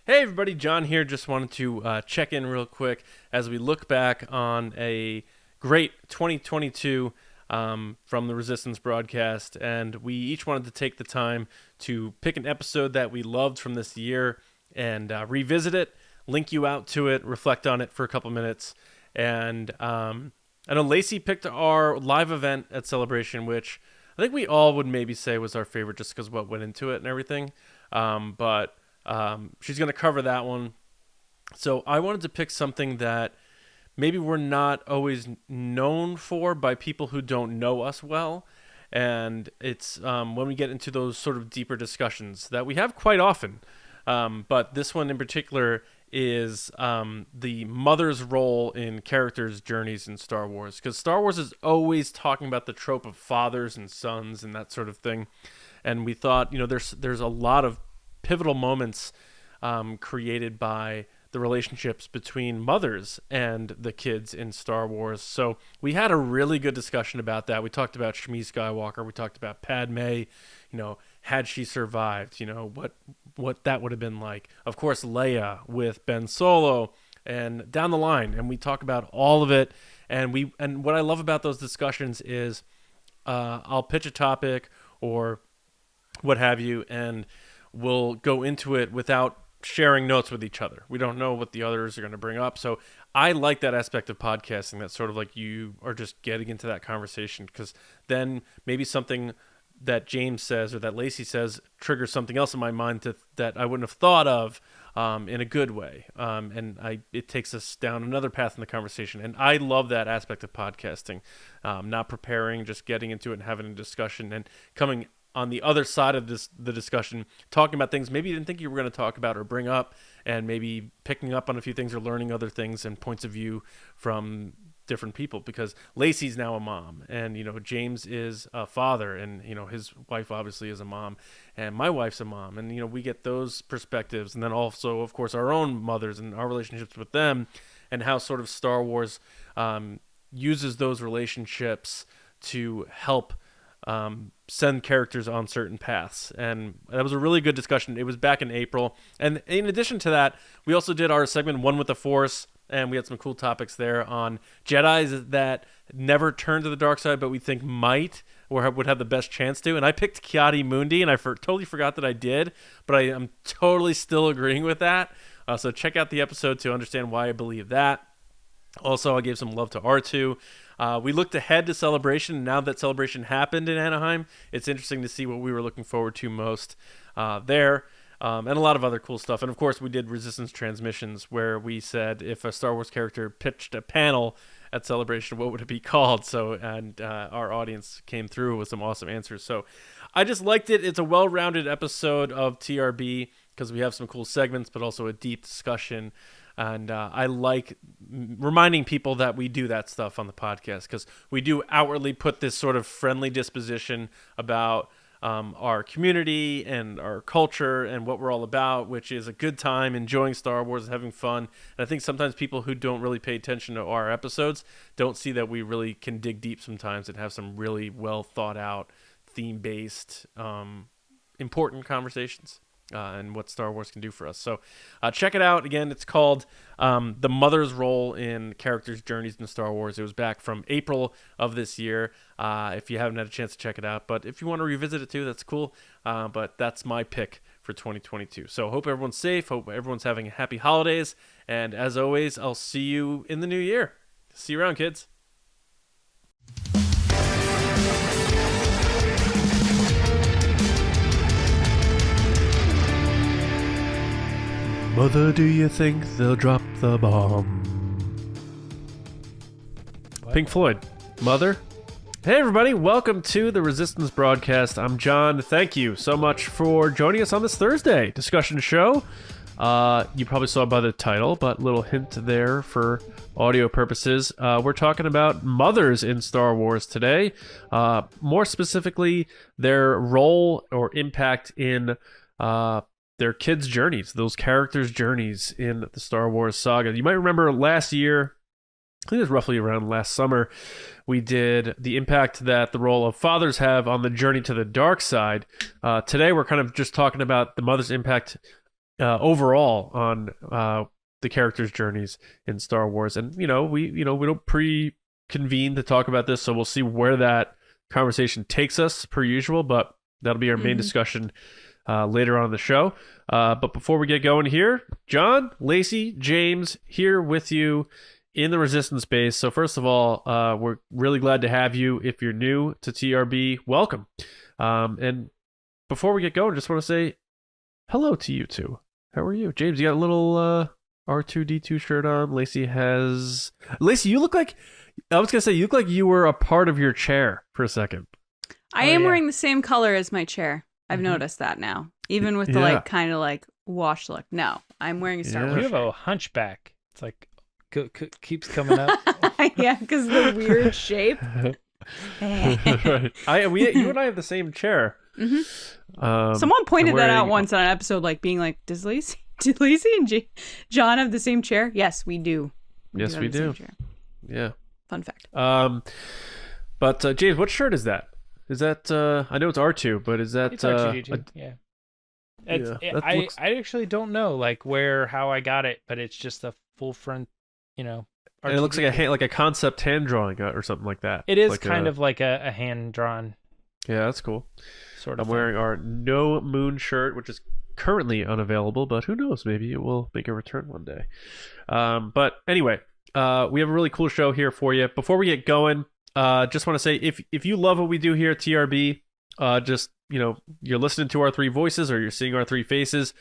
Hey everybody, John here. Just wanted to check in real quick as we look back on a great 2022 from the Resistance broadcast, and we each wanted to take the time to pick an episode that we loved from this year and revisit it, link you out to it, reflect on it for a couple minutes. And I know Lacey picked our live event at Celebration, which I think we all would maybe say was our favorite just because of what went into it and everything. But she's going to cover that one. So I wanted to pick something that maybe we're not always known for by people who don't know us well. And it's when we get into those sort of deeper discussions that we have quite often. But this one in particular is the mother's role in characters' journeys in Star Wars. Because Star Wars is always talking about the trope of fathers and sons and that sort of thing. And we thought, there's a lot of pivotal moments created by the relationships between mothers and the kids in Star Wars. So we had a really good discussion about that. We talked about Shmi Skywalker. We talked about Padme, had she survived, what that would have been like. Of course, Leia with Ben Solo and down the line. And we talk about all of it. And what I love about those discussions is I'll pitch a topic or what have you, and we'll go into it without sharing notes with each other. We don't know what the others are going to bring up. So I like that aspect of podcasting, that's sort of like you are just getting into that conversation, because then maybe something that James says or that Lacey says triggers something else in my mind that I wouldn't have thought of in a good way. It takes us down another path in the conversation. And I love that aspect of podcasting, not preparing, just getting into it and having a discussion and coming on the other side of the discussion, talking about things maybe you didn't think you were going to talk about or bring up, and maybe picking up on a few things or learning other things and points of view from different people. Because Lacey's now a mom, and James is a father, and his wife obviously is a mom, and my wife's a mom, and we get those perspectives, and then also of course our own mothers and our relationships with them, and how sort of Star Wars uses those relationships to help send characters on certain paths. And that was a really good discussion. It was back in April. And in addition to that, we also did our segment One with the Force, and we had some cool topics there on Jedis that never turned to the dark side, but we think might or would have the best chance to. And I picked Ki-Adi-Mundi, and I totally forgot that I did, but I am totally still agreeing with that. So check out the episode to understand why I believe that. Also, I gave some love to R2. We looked ahead to Celebration. Now that Celebration happened in Anaheim, it's interesting to see what we were looking forward to most there, and a lot of other cool stuff. And of course, we did Resistance Transmissions, where we said if a Star Wars character pitched a panel at Celebration, what would it be called? And our audience came through with some awesome answers. So I just liked it. It's a well-rounded episode of TRB because we have some cool segments, but also a deep discussion. And I like reminding people that we do that stuff on the podcast, because we do outwardly put this sort of friendly disposition about our community and our culture and what we're all about, which is a good time, enjoying Star Wars and having fun. And I think sometimes people who don't really pay attention to our episodes don't see that we really can dig deep sometimes and have some really well thought out, theme-based, important conversations. And what Star Wars can do for us. So check it out. Again, it's called The Mother's Role in Characters' Journeys in Star Wars. It was back from April of this year, if you haven't had a chance to check it out. But if you want to revisit it too, that's cool. But that's my pick for 2022. So hope everyone's safe. Hope everyone's having happy holidays. And as always, I'll see you in the new year. See you around, kids. Mother, do you think they'll drop the bomb? Pink Floyd. Mother? Hey everybody, welcome to the Resistance broadcast. I'm John. Thank you so much for joining us on this Thursday discussion show. You probably saw by the title, but little hint there for audio purposes. We're talking about mothers in Star Wars today. More specifically, their role or impact in their kids' journeys, those characters' journeys in the Star Wars saga. You might remember last year, I think it was roughly around last summer, we did the impact that the role of fathers have on the journey to the dark side. Today, we're kind of just talking about the mother's impact overall on the characters' journeys in Star Wars. And we don't pre-convene to talk about this, so we'll see where that conversation takes us per usual. But that'll be our main discussion later on in the show. But before we get going here, John, Lacey, James here with you in the Resistance base. So first of all, we're really glad to have you. If you're new to TRB, welcome. And before we get going, just want to say hello to you two. How are you? James, you got a little R2-D2 shirt on. Lacey, you look like, I was going to say, you look like you were a part of your chair for a second. I am wearing the same color as my chair. I've noticed that now. Even with the kind of wash look. No, I'm wearing a Star Wars You have a hunchback. It's like keeps coming up. Yeah, because the weird shape. Right. You and I have the same chair. Someone pointed that out once on an episode, being like, "Did Lacey and John have the same chair?" Yes, we do. Yes, we do. Yeah. Fun fact. But James, what shirt is that? Is that I know it's R2, but is that it's R2-D2? Yeah. I actually don't know how I got it, but it's just a full front, And it looks like a concept hand drawing or something like that. It is kind of like a hand drawn. Yeah, that's cool. Sort of. I'm wearing our No Moon shirt, which is currently unavailable, but who knows? Maybe it will make a return one day. But anyway, we have a really cool show here for you. Before we get going, just want to say if you love what we do here at TRB, you're listening to our three voices or you're seeing our three faces.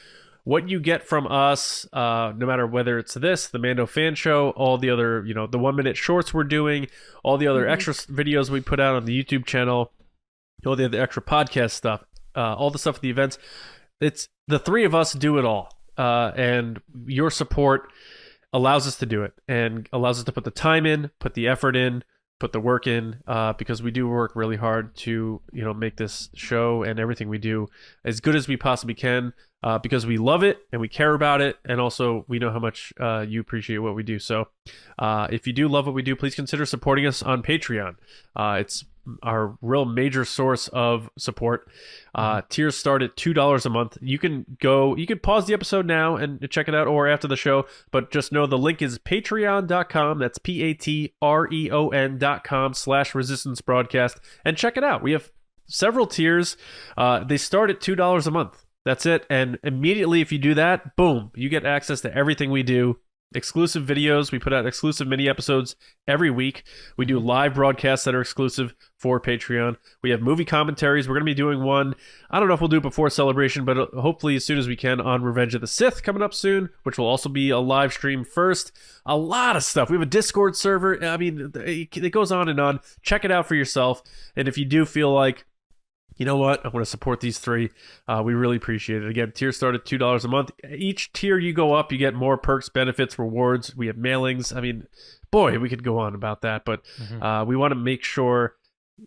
What you get from us, no matter whether it's the Mando Fan Show, all the other, the 1 minute shorts we're doing, all the other extra videos we put out on the YouTube channel, all the other extra podcast stuff, all the stuff at the events. It's the three of us do it all. And your support allows us to do it and allows us to put the time in, put the effort in, put the work in, because we do work really hard to make this show and everything we do as good as we possibly can, because we love it and we care about it, and also we know how much you appreciate what we do. So if you do love what we do, please consider supporting us on Patreon. It's our real major source of support. Tiers start at $2 a month. You can pause the episode now and check it out, or after the show, but just know the link is patreon.com. That's patreon.com/resistance broadcast, and check it out. We have several tiers. They start at $2 a month. That's it. And immediately if you do that, boom, you get access to everything we do. Exclusive videos. We put out exclusive mini episodes every week. We do live broadcasts that are exclusive for Patreon. We have movie commentaries. We're going to be doing one, I don't know if we'll do it before Celebration, but hopefully as soon as we can, on Revenge of the Sith coming up soon, which will also be a live stream first. A lot of stuff. We have a Discord server. I mean, it goes on and on. Check it out for yourself. And if you do feel like, you know what, I want to support these three, we really appreciate it. Again, tiers start at $2 a month. Each tier you go up, you get more perks, benefits, rewards. We have mailings. I mean, boy, we could go on about that, but we want to make sure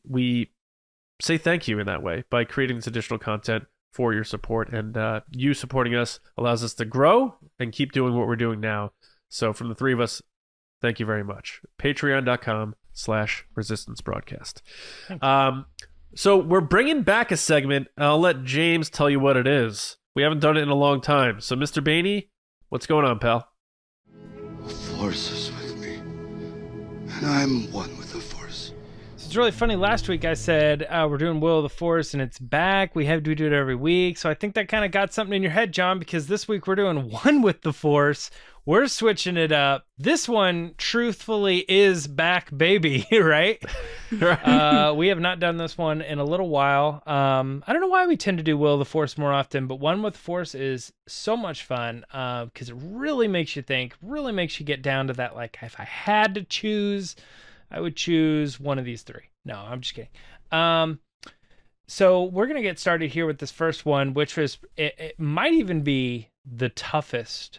we say thank you in that way by creating this additional content for your support. And you supporting us allows us to grow and keep doing what we're doing now. So from the three of us, thank you very much. Patreon.com/resistance broadcast. So we're bringing back a segment. I'll let James tell you what it is. We haven't done it in a long time. So, Mr. Baney, what's going on, pal? The Force is with me, and I'm one with the Force. So it's really funny. Last week I said we're doing Will of the Force, and it's back. We do it every week. So I think that kind of got something in your head, John, because this week we're doing One with the Force. We're switching it up. This one, truthfully, is back, baby, right? We have not done this one in a little while. I don't know why we tend to do Will of the Force more often, but One with the Force is so much fun because it really makes you think, really makes you get down to that, if I had to choose, I would choose one of these three. No, I'm just kidding. So we're going to get started here with this first one, which was, it might even be the toughest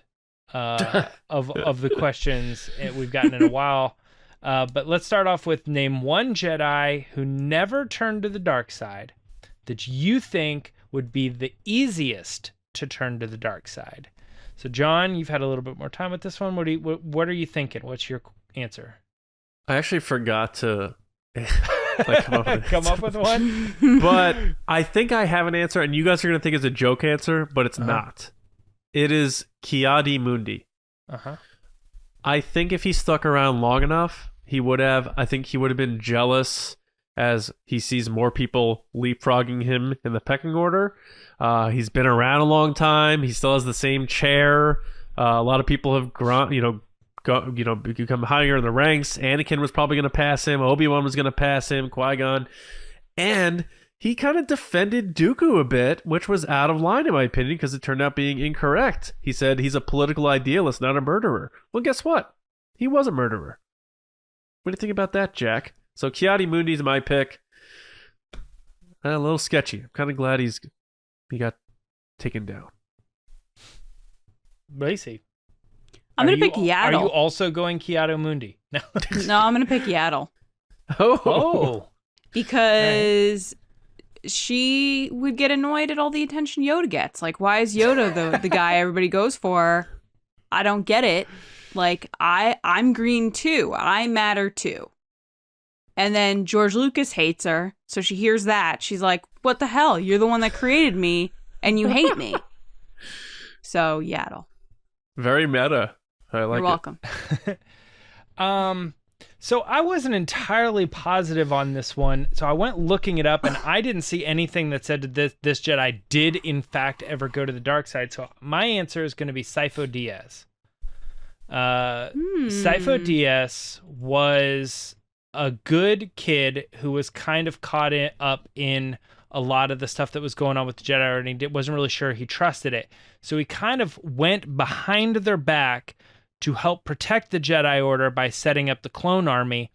of the questions we've gotten in a while. But let's start off with name one Jedi who never turned to the dark side that you think would be the easiest to turn to the dark side. So John, you've had a little bit more time with this one. What are you thinking? What's your answer? I actually forgot to come up with one. But I think I have an answer, and you guys are going to think it's a joke answer, but it's not. It is Ki-Adi-Mundi. Uh-huh. I think if he stuck around long enough, he would have. I think he would have been jealous as he sees more people leapfrogging him in the pecking order. He's been around a long time. He still has the same chair. A lot of people have become higher in the ranks. Anakin was probably going to pass him. Obi-Wan was going to pass him. Qui-Gon. And he kind of defended Dooku a bit, which was out of line in my opinion because it turned out being incorrect. He said he's a political idealist, not a murderer. Well, guess what? He was a murderer. What do you think about that, Jack? So Ki-Adi-Mundi is my pick. A little sketchy. I'm kind of glad he got taken down. Lacey. I'm going to pick Yaddle. Are you also going Ki-Adi-Mundi? No. No, I'm going to pick Yaddle. Oh. Because she would get annoyed at all the attention Yoda gets. Like, why is Yoda the guy everybody goes for? I don't get it. Like, I'm green too. I matter too. And then George Lucas hates her. So she hears that. She's like, what the hell? You're the one that created me and you hate me. So, Yaddle. Very meta. I like You're welcome. So I wasn't entirely positive on this one. So I went looking it up and I didn't see anything that said that this Jedi did in fact ever go to the dark side. So my answer is going to be Sifo Dyas. Sifo Dyas was a good kid who was kind of caught up in a lot of the stuff that was going on with the Jedi and he wasn't really sure he trusted it. So he kind of went behind their back to help protect the Jedi Order by setting up the clone army.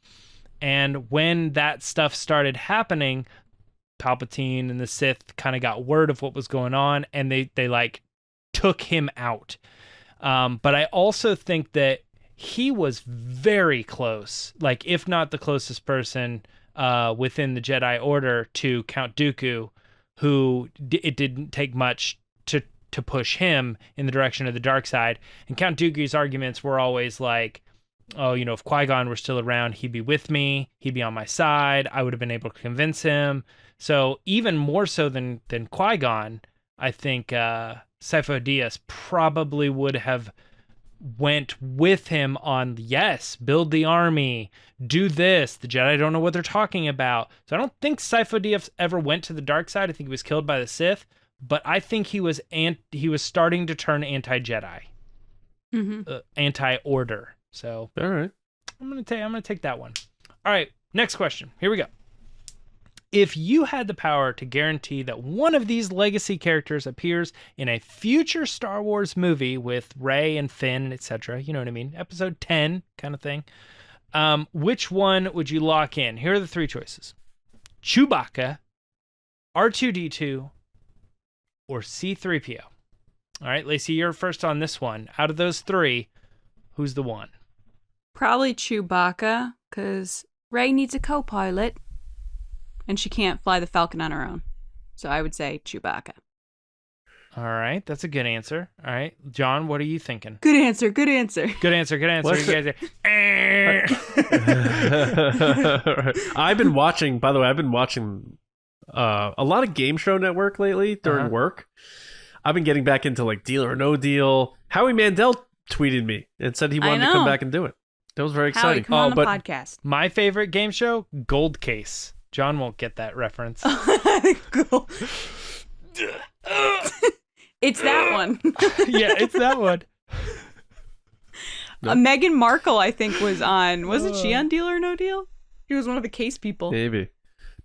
And when that stuff started happening, Palpatine and the Sith kind of got word of what was going on and they like took him out. But I also think that he was very close, like if not the closest person within the Jedi Order to Count Dooku, who it didn't take much to push him in the direction of the dark side. And Count Dooku's arguments were always like, oh, you know, if Qui-Gon were still around, he'd be with me, he'd be on my side, I would have been able to convince him. So even more so than Qui-Gon, I think Sifo Dyas probably would have went with him on, yes, build the army, do this. The Jedi don't know what they're talking about. So I don't think Sifo Dyas ever went to the dark side. I think he was killed by the Sith, but I think he was starting to turn anti-Jedi, anti-Order. So all right, I'm gonna take that one. All right, next question. Here we go. If you had the power to guarantee that one of these legacy characters appears in a future Star Wars movie with Rey and Finn, etc., you know what I mean, episode 10 kind of thing, which one would you lock in? Here are the three choices: Chewbacca, R2-D2, or C-3PO. All right, Lacey, you're first on this one. Out of those three, who's the one? Probably Chewbacca, because Rey needs a co-pilot. And she can't fly the Falcon on her own. So I would say Chewbacca. All right. That's a good answer. All right. John, what are you thinking? Good answer. Good answer. Good answer. Good answer. You guys I've been watching a lot of Game Show Network lately during work. I've been getting back into like Deal or No Deal. Howie Mandel tweeted me and said he wanted to come back and do it. That was very exciting. Howie, come on the podcast. My favorite game show, Gold Case. John won't get that reference. It's that one. Yeah, it's that one. Meghan Markle, I think, was on. Wasn't she on Deal or No Deal? He was one of the case people. Maybe.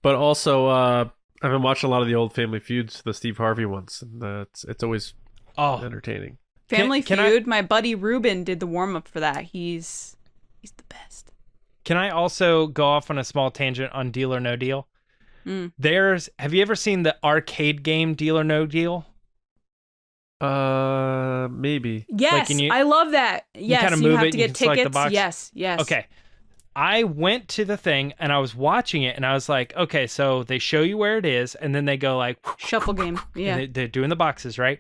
But also, I've been watching a lot of the old Family Feuds, the Steve Harvey ones. And it's always entertaining. Family Feud, my buddy Ruben did the warm-up for that. He's the best. Can I also go off on a small tangent on Deal or No Deal? Have you ever seen the arcade game Deal or No Deal? Maybe. Yes, I love that. Yes, you have to get tickets. Yes. Okay. I went to the thing and I was watching it and I was like, okay, so they show you where it is and then they go like shuffle game. Yeah. They're doing the boxes, right?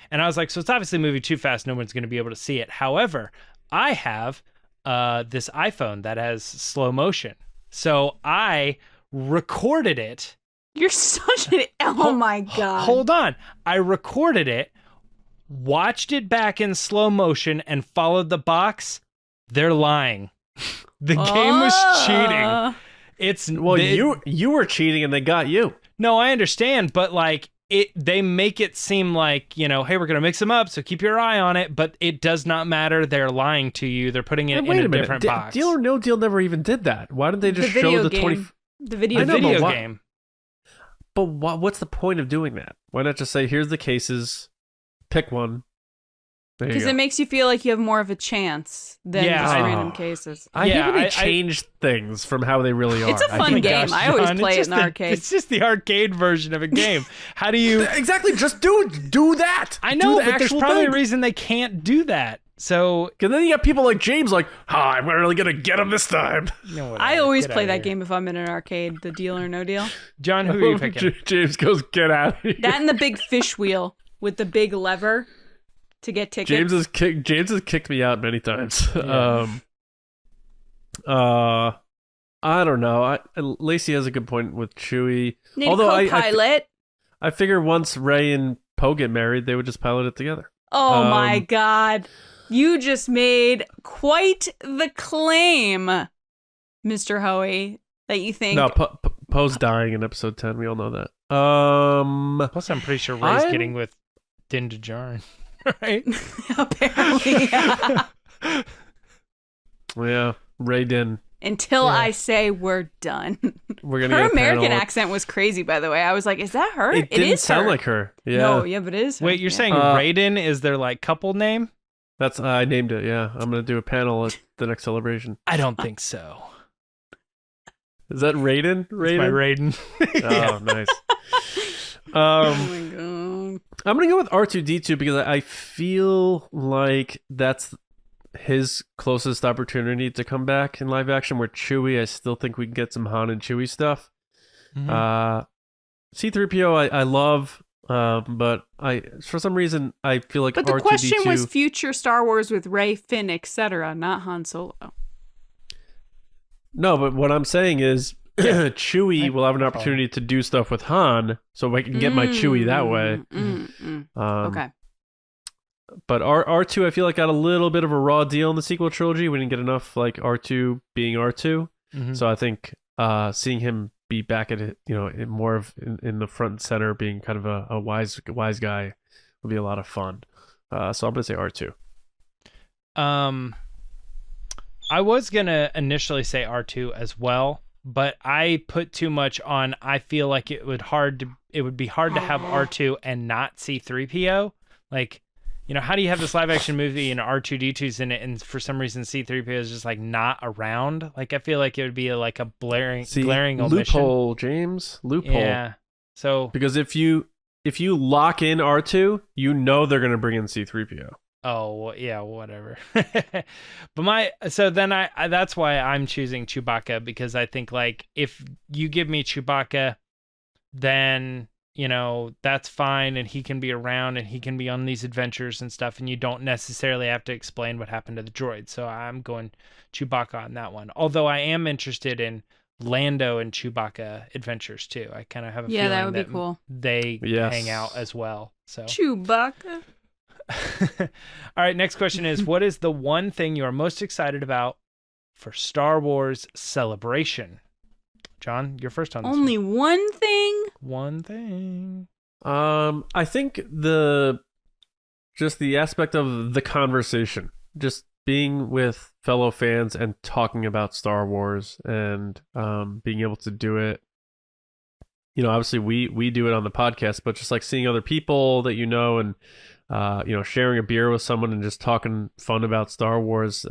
And I was like, so it's obviously moving too fast. No one's going to be able to see it. However, I have this iPhone that has slow motion. So I recorded it. You're such an... Oh my God. Hold on. I recorded it watched it back in slow motion and followed the box, they're lying. The game was cheating. It's you were cheating and they got you. No, I understand, but like they make it seem like, you know, hey, we're gonna mix them up, so keep your eye on it. But it does not matter. They're lying to you. They're putting it in a different box. Deal or No Deal never even did that. Why didn't they just show the 20? The video game. But what's the point of doing that? Why not just say, here's the cases, pick one. Because it makes you feel like you have more of a chance than just random cases. I hate when they change things from how they really are. It's a fun game. I always play it in the arcade. It's just the arcade version of a game. How do you... Exactly, just do that. I know, but there's probably a reason they can't do that. So... Because then you got people like James like, I'm really going to get him this time. No, I always play that game if I'm in an arcade, the Deal or No Deal. John, who are you picking? James goes, get out of here. That and the big fish wheel with the big lever to get tickets. James has kicked me out many times. Yeah. I don't know. Lacey has a good point with Chewie. Need a co-pilot. I figure once Rey and Poe get married, they would just pilot it together. Oh my God. You just made quite the claim, Mr. Hoey, that you think... No, Poe's dying in episode 10. We all know that. Plus, I'm pretty sure Rey's getting with Din Djarin. Right? Apparently, yeah. Rey Din. Until I say we're done. We're gonna her get American accent was crazy, by the way. I was like, is that her? It didn't sound like her. Yeah. No, yeah, but it is her. Wait, you're saying Raiden is their like couple name? That's I named it, yeah. I'm gonna do a panel at the next celebration. I don't think so. Is that Raiden? Raiden? My Raiden. Oh, nice. Oh my God. I'm gonna go with R2D2 because I feel like that's his closest opportunity to come back in live action. Where Chewie, I still think we can get some Han and Chewie stuff. Mm-hmm. C-3PO I love, but for some reason I feel like But the question was future Star Wars with Rey, Finn, etc., not Han Solo. No, but what I'm saying is Chewie will have an opportunity to do stuff with Han, so I can get my Chewie that way. Okay. But R2, I feel like got a little bit of a raw deal in the sequel trilogy. We didn't get enough like R2 being R2, so I think seeing him be back at it, more of in the front and center, being kind of a wise guy, would be a lot of fun. So I'm gonna say R2. I was gonna initially say R2 as well, but I put too much on. I feel like it would be hard to have R2 and not C-3PO. Like, how do you have this live action movie and R2D2's in it, and for some reason C-3PO is just like not around? Like, I feel like it would be like a glaring omission. Loophole, James. Loophole. Yeah. So because if you lock in R2, they're gonna bring in C-3PO. Oh yeah, whatever. But that's why I'm choosing Chewbacca, because I think like if you give me Chewbacca, then that's fine, and he can be around and he can be on these adventures and stuff, and you don't necessarily have to explain what happened to the droid. So I'm going Chewbacca on that one. Although I am interested in Lando and Chewbacca adventures too. I kind of have a feeling that would be cool. They hang out as well. So Chewbacca. All right, next question is, what is the one thing you are most excited about for Star Wars Celebration? John, you're first on this. Only one thing? One thing. I think the aspect of the conversation, just being with fellow fans and talking about Star Wars, and being able to do it. Obviously we do it on the podcast, but just like seeing other people that and sharing a beer with someone and just talking fun about Star Wars,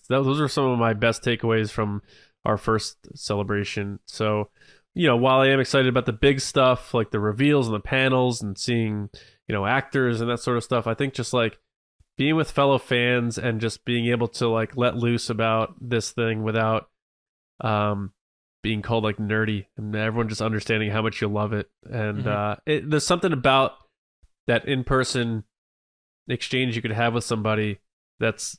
those are some of my best takeaways from our first celebration. So, while I am excited about the big stuff, like the reveals and the panels and seeing, actors and that sort of stuff, I think just like being with fellow fans and just being able to like let loose about this thing without being called like nerdy, and everyone just understanding how much you love it. And there's something about that in-person exchange you could have with somebody that's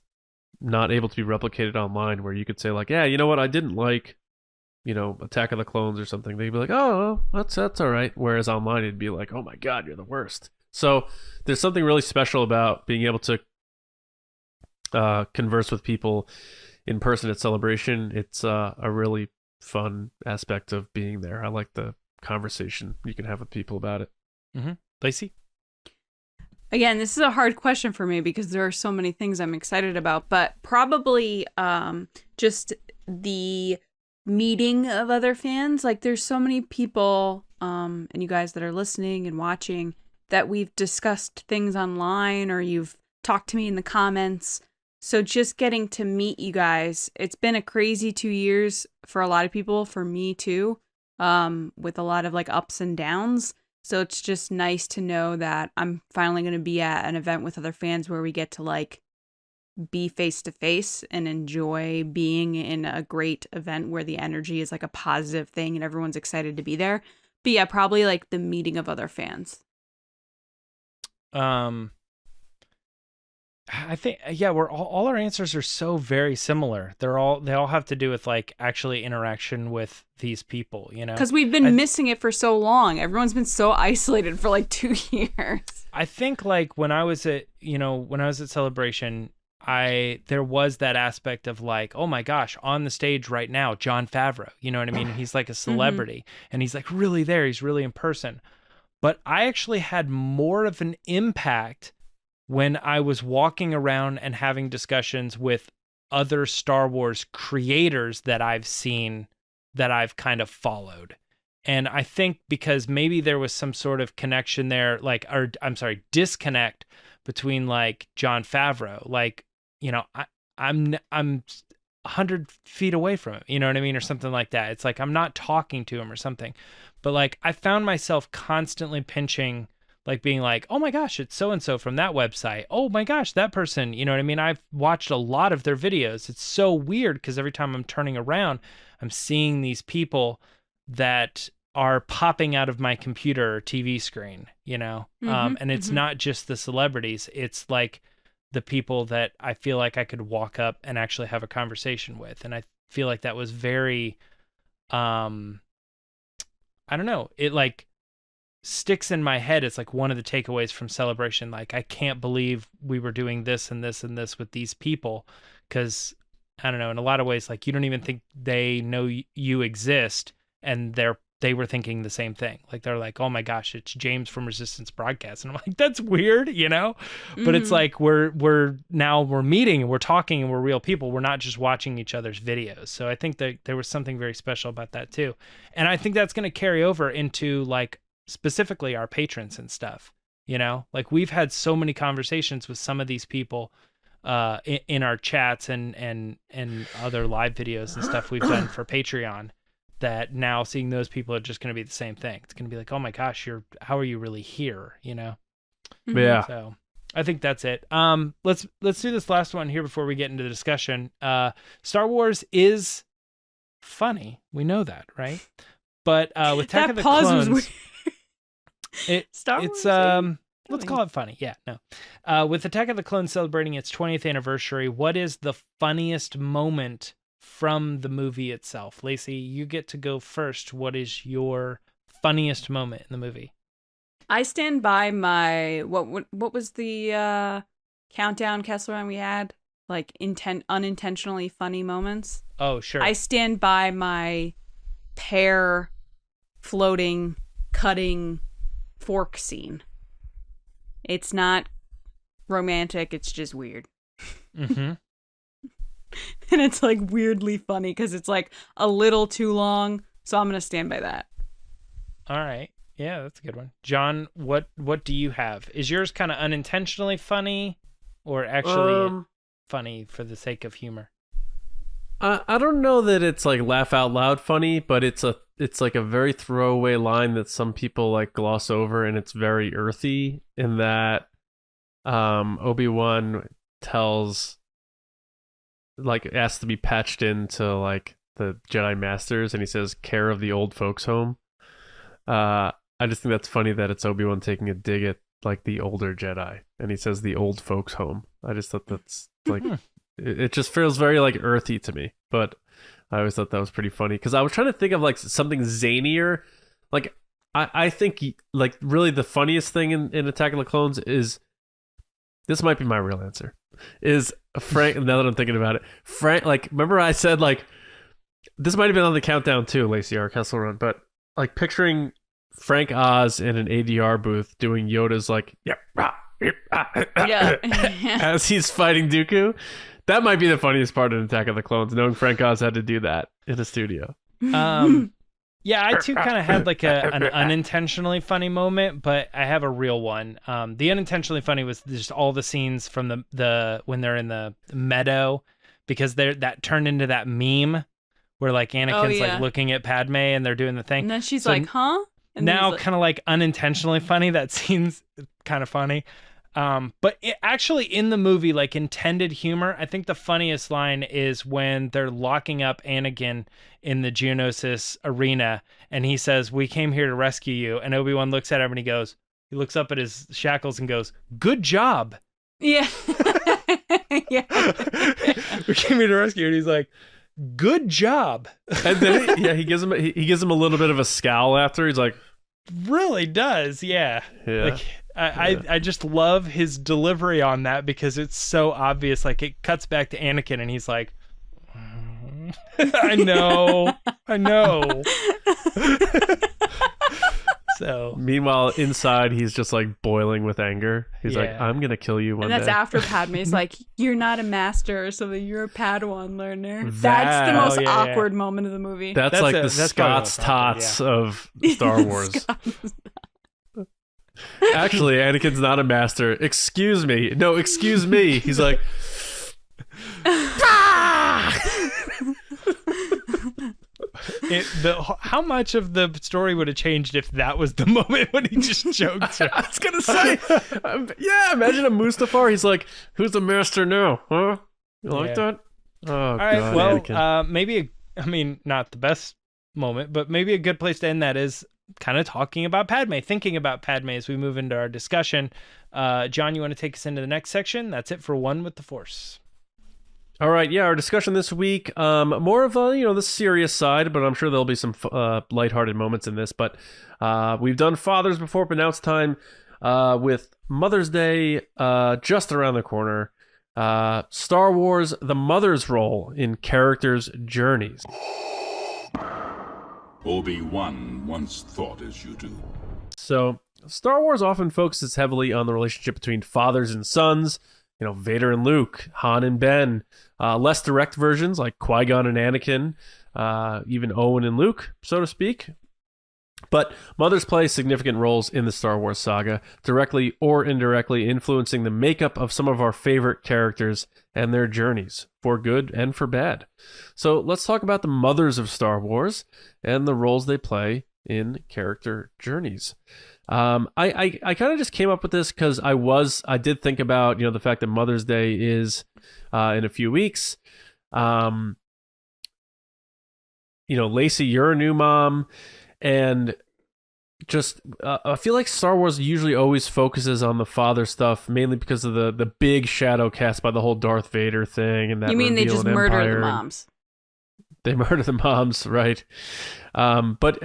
not able to be replicated online, where you could say like, yeah, you know what, I didn't like, Attack of the Clones or something. They'd be like, oh, that's all right. Whereas online it'd be like, oh my God, you're the worst. So there's something really special about being able to converse with people in person at Celebration. It's a really fun aspect of being there. I like the conversation you can have with people about it. Mm-hmm. Lacey? Again, this is a hard question for me because there are so many things I'm excited about, but probably just the meeting of other fans. Like, there's so many people, and you guys that are listening and watching, that we've discussed things online or you've talked to me in the comments. So just getting to meet you guys, it's been a crazy 2 years for a lot of people, for me too, with a lot of like ups and downs. So it's just nice to know that I'm finally going to be at an event with other fans where we get to like be face to face and enjoy being in a great event where the energy is like a positive thing and everyone's excited to be there. But yeah, probably like the meeting of other fans. I think, yeah, we're all our answers are so very similar. They all have to do with like actually interaction with these people, you know, because we've been missing it for so long. Everyone's been so isolated for like 2 years. I think like when I was at Celebration, there was that aspect of like, oh my gosh, on the stage right now, Jon Favreau, you know what I mean? He's like a celebrity and he's like really there. He's really in person. But I actually had more of an impact when I was walking around and having discussions with other Star Wars creators that I've seen, that I've kind of followed. And I think because maybe there was some sort of connection there, disconnect between like Jon Favreau, like, you know, I'm 100 feet away from him, you know what I mean? Or something like that. It's like, I'm not talking to him or something, but like, I found myself constantly pinching, like being like, oh my gosh, it's so-and-so from that website. Oh my gosh, that person, you know what I mean? I've watched a lot of their videos. It's so weird because every time I'm turning around, I'm seeing these people that are popping out of my computer or TV screen, you know? And it's not just the celebrities. It's like the people that I feel like I could walk up and actually have a conversation with. And I feel like that was very, I don't know, it like sticks in my head. It's like one of the takeaways from Celebration. Like, I can't believe we were doing this and this and this with these people. Cause I don't know, in a lot of ways, like you don't even think they know you exist. And they were thinking the same thing. Like, they're like, oh my gosh, it's James from Resistance Broadcast. And I'm like, that's weird, you know? But it's like, we're meeting and we're talking and we're real people. We're not just watching each other's videos. So I think that there was something very special about that too. And I think that's going to carry over into like, specifically our patrons and stuff, you know, like we've had so many conversations with some of these people in our chats and other live videos and stuff we've done for Patreon, that now seeing those people are just going to be the same thing. It's going to be like, oh my gosh, how are you really here? You know? Yeah. So I think that's it. Let's do this last one here before we get into the discussion. Star Wars is funny. We know that, right? But with Attack of the Clones, let's call it funny. Yeah, no. With Attack of the Clones celebrating its 20th anniversary, what is the funniest moment from the movie itself? Lacey, you get to go first. What is your funniest moment in the movie? I stand by my what was the countdown, Kessler, we had like unintentionally funny moments. Oh, sure. I stand by my pear floating, cutting fork scene. It's not romantic, it's just weird. And it's like weirdly funny because it's like a little too long, so I'm gonna stand by that. All right, yeah, that's a good one. John, what do you have? Is yours kind of unintentionally funny or actually funny for the sake of humor? I don't know that it's like laugh out loud funny, but it's like a very throwaway line that some people like gloss over, and it's very earthy in that Obi-Wan asks to be patched into like the Jedi Masters, and he says care of the old folks home. I just think that's funny that it's Obi-Wan taking a dig at like the older Jedi, and he says the old folks home. I just thought that's like it just feels very like earthy to me, but I always thought that was pretty funny because I was trying to think of like something zanier. Like I think like really the funniest thing in Attack of the Clones is, this might be my real answer, is Frank. Now that I'm thinking about it, Frank, like, remember I said, like, this might have been on the countdown too, Lacey R. Kessel Run, but like picturing Frank Oz in an ADR booth doing Yoda's like, as he's fighting Dooku. That might be the funniest part of Attack of the Clones, knowing Frank Oz had to do that in a studio. Yeah, I too kind of had like an unintentionally funny moment, but I have a real one. The unintentionally funny was just all the scenes from the when they're in the meadow, because that turned into that meme where like Anakin's like looking at Padme and they're doing the thing. And then she's like, huh? And now like, kind of like unintentionally funny. That scene's kind of funny. But actually in the movie, like intended humor, I think the funniest line is when they're locking up Anakin in the Geonosis arena and he says, "We came here to rescue you." And Obi-Wan looks at him and he looks up at his shackles and goes, "Good job." Yeah. Yeah. "We came here to rescue you." And he's like, "Good job." And then he gives him a little bit of a scowl after. He's like, really does. Yeah. Like, I just love his delivery on that because it's so obvious. Like it cuts back to Anakin and he's like, I know. So meanwhile, inside he's just like boiling with anger. He's like, "I'm gonna kill you one day." And that's day. after Padme's like, "You're not a master or something. You're a Padawan learner." That's the most awkward moment of the movie. That's like the Scott's tots of Star Wars. Actually, Anakin's not a master. Excuse me. No, excuse me. He's like, how much of the story would have changed if that was the moment when he just choked her? I was gonna say, yeah. Imagine a Mustafar. He's like, "Who's the master now? Huh? You like that?" Oh, all right. God, well, Anakin. Not the best moment, but maybe a good place to end that is kind of talking about Padme, thinking about Padme as we move into our discussion. John, you want to take us into the next section? That's it for One with the Force. All right, yeah, our discussion this week, more of the serious side, but I'm sure there'll be some lighthearted moments in this. But we've done fathers before, but now it's time with Mother's Day just around the corner. Star Wars: The Mother's Role in Characters' Journeys. Obi-Wan once thought as you do. So, Star Wars often focuses heavily on the relationship between fathers and sons. Vader and Luke, Han and Ben. Less direct versions like Qui-Gon and Anakin, even Owen and Luke, so to speak. But mothers play significant roles in the Star Wars saga, directly or indirectly influencing the makeup of some of our favorite characters and their journeys, for good and for bad. So let's talk about the mothers of Star Wars and the roles they play in character journeys. I kind of just came up with this because I did think about, the fact that Mother's Day is in a few weeks. Lacey, you're a new mom, and just I feel like Star Wars usually always focuses on the father stuff, mainly because of the big shadow cast by the whole Darth Vader thing. And that, you mean they just murder the moms? They murder the moms, right? But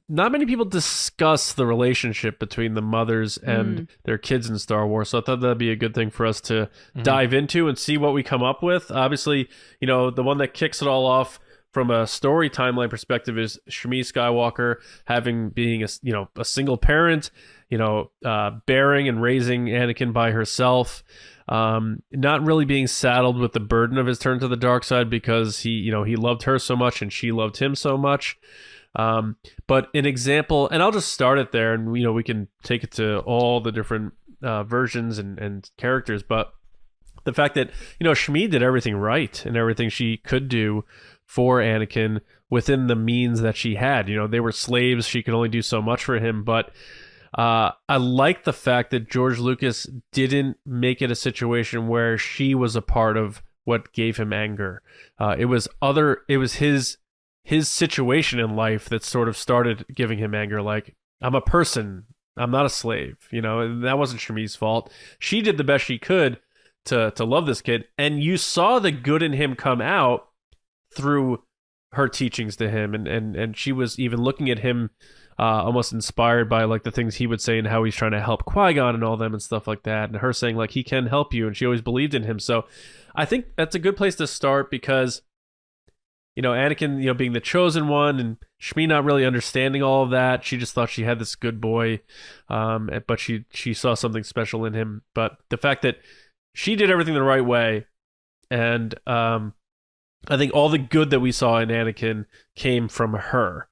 not many people discuss the relationship between the mothers and their kids in Star Wars. So I thought that'd be a good thing for us to dive into and see what we come up with. Obviously, the one that kicks it all off from a story timeline perspective is Shmi Skywalker being a single parent, bearing and raising Anakin by herself. Not really being saddled with the burden of his turn to the dark side because he loved her so much and she loved him so much. But an example, and I'll just start it there, and we can take it to all the different versions and characters. But the fact that Shmi did everything right and everything she could do for Anakin within the means that she had. They were slaves; she could only do so much for him, but. I like the fact that George Lucas didn't make it a situation where she was a part of what gave him anger. It was his situation in life that sort of started giving him anger. Like, I'm a person, I'm not a slave. And that wasn't Shmi's fault. She did the best she could to love this kid, and you saw the good in him come out through her teachings to him, and she was even looking at him almost inspired by like the things he would say and how he's trying to help Qui-Gon and all them and stuff like that, and her saying like he can help you, and she always believed in him. So I think that's a good place to start, because Anakin, being the chosen one, and Shmi not really understanding all of that. She just thought she had this good boy, but she saw something special in him. But the fact that she did everything the right way, and I think all the good that we saw in Anakin came from her.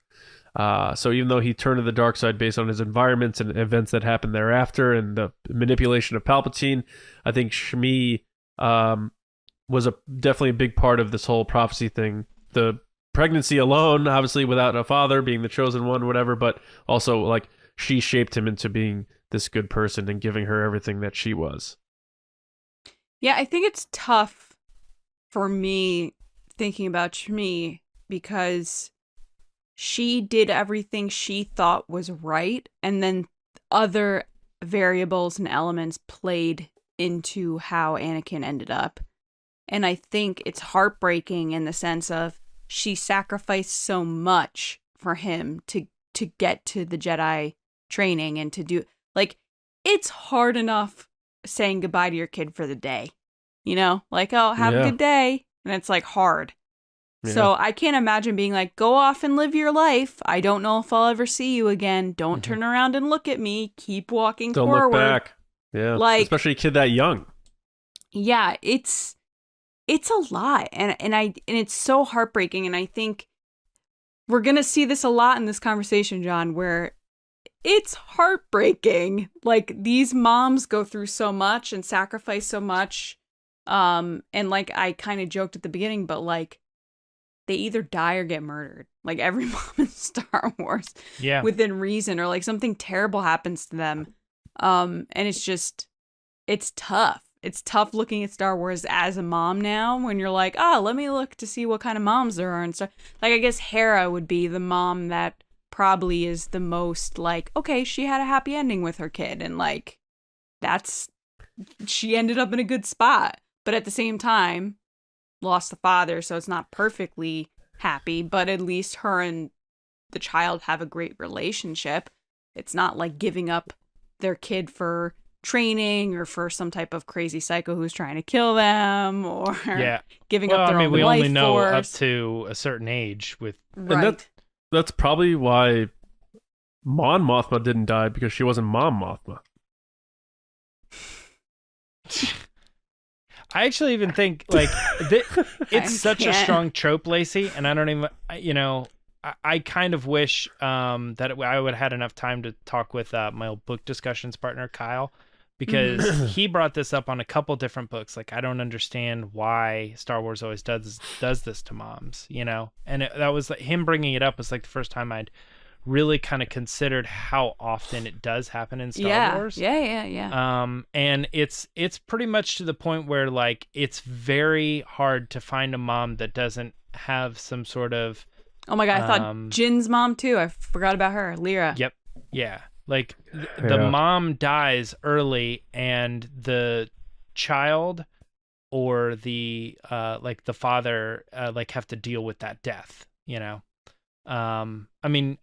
So even though he turned to the dark side based on his environments and events that happened thereafter and the manipulation of Palpatine, I think Shmi was definitely a big part of this whole prophecy thing. The pregnancy alone, obviously without a father, being the chosen one, whatever, but also like she shaped him into being this good person and giving her everything that she was. Yeah, I think it's tough for me thinking about Shmi because she did everything she thought was right, and then other variables and elements played into how Anakin ended up. And I think it's heartbreaking in the sense of she sacrificed so much for him to get to the Jedi training and to do, like, it's hard enough saying goodbye to your kid for the day, like, oh, have a good day. And it's like hard. Yeah. So I can't imagine being like, go off and live your life. I don't know if I'll ever see you again. Don't turn around and look at me. Keep walking forward. Don't look back. Yeah. Like, especially a kid that young. Yeah, it's a lot, and it's so heartbreaking, and I think we're gonna see this a lot in this conversation, John, where it's heartbreaking. Like, these moms go through so much and sacrifice so much, and like I kind of joked at the beginning, but like they either die or get murdered. Like every mom in Star Wars, within reason, or like something terrible happens to them, and it's tough. It's tough looking at Star Wars as a mom now when you're like, let me look to see what kind of moms there are and stuff. Like, I guess Hera would be the mom that probably is the most like, okay, she had a happy ending with her kid. And like, she ended up in a good spot. But at the same time, lost the father. So it's not perfectly happy, but at least her and the child have a great relationship. It's not like giving up their kid for training or for some type of crazy psycho who's trying to kill them, or giving up their own life force. We only know up to a certain age with and that's probably why Mon Mothma didn't die, because she wasn't Mom Mothma. I actually even think like it's such a strong trope, Lacey, and I don't even I kind of wish that I would have had enough time to talk with my old book discussions partner, Kyle, because he brought this up on a couple different books. Like, I don't understand why Star Wars always does this to moms, And that was like, him bringing it up was like the first time I'd really kind of considered how often it does happen in Star Wars. Yeah. And it's pretty much to the point where like it's very hard to find a mom that doesn't have some sort of. Oh my God, I thought Jin's mom too. I forgot about her, Lyra. Yep. Yeah. Like the mom dies early and the child or the the father like have to deal with that death, I mean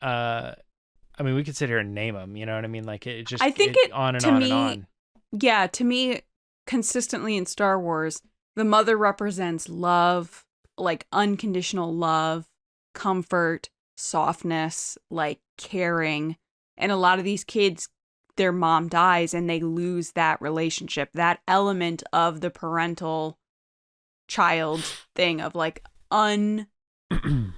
we could sit here and name them, you know what I mean? Like it just, I think on and on and on. Yeah. To me, consistently in Star Wars, the mother represents love, like unconditional love, comfort, softness, like caring. And a lot of these kids, their mom dies and they lose that relationship, that element of the parental child thing of like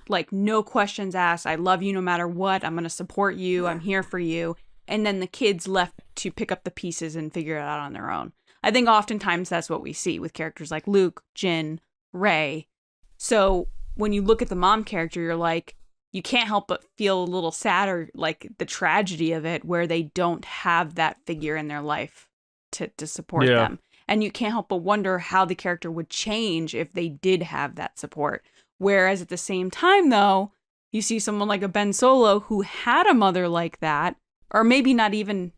like no questions asked. I love you no matter what. I'm going to support you. I'm here for you. And then the kids left to pick up the pieces and figure it out on their own. I think oftentimes that's what we see with characters like Luke, Jin, Rey. So when you look at the mom character, you're like, you can't help but feel a little sad, or like the tragedy of it where they don't have that figure in their life to support them. And you can't help but wonder how the character would change if they did have that support. Whereas at the same time, though, you see someone like a Ben Solo who had a mother like that, or maybe not even,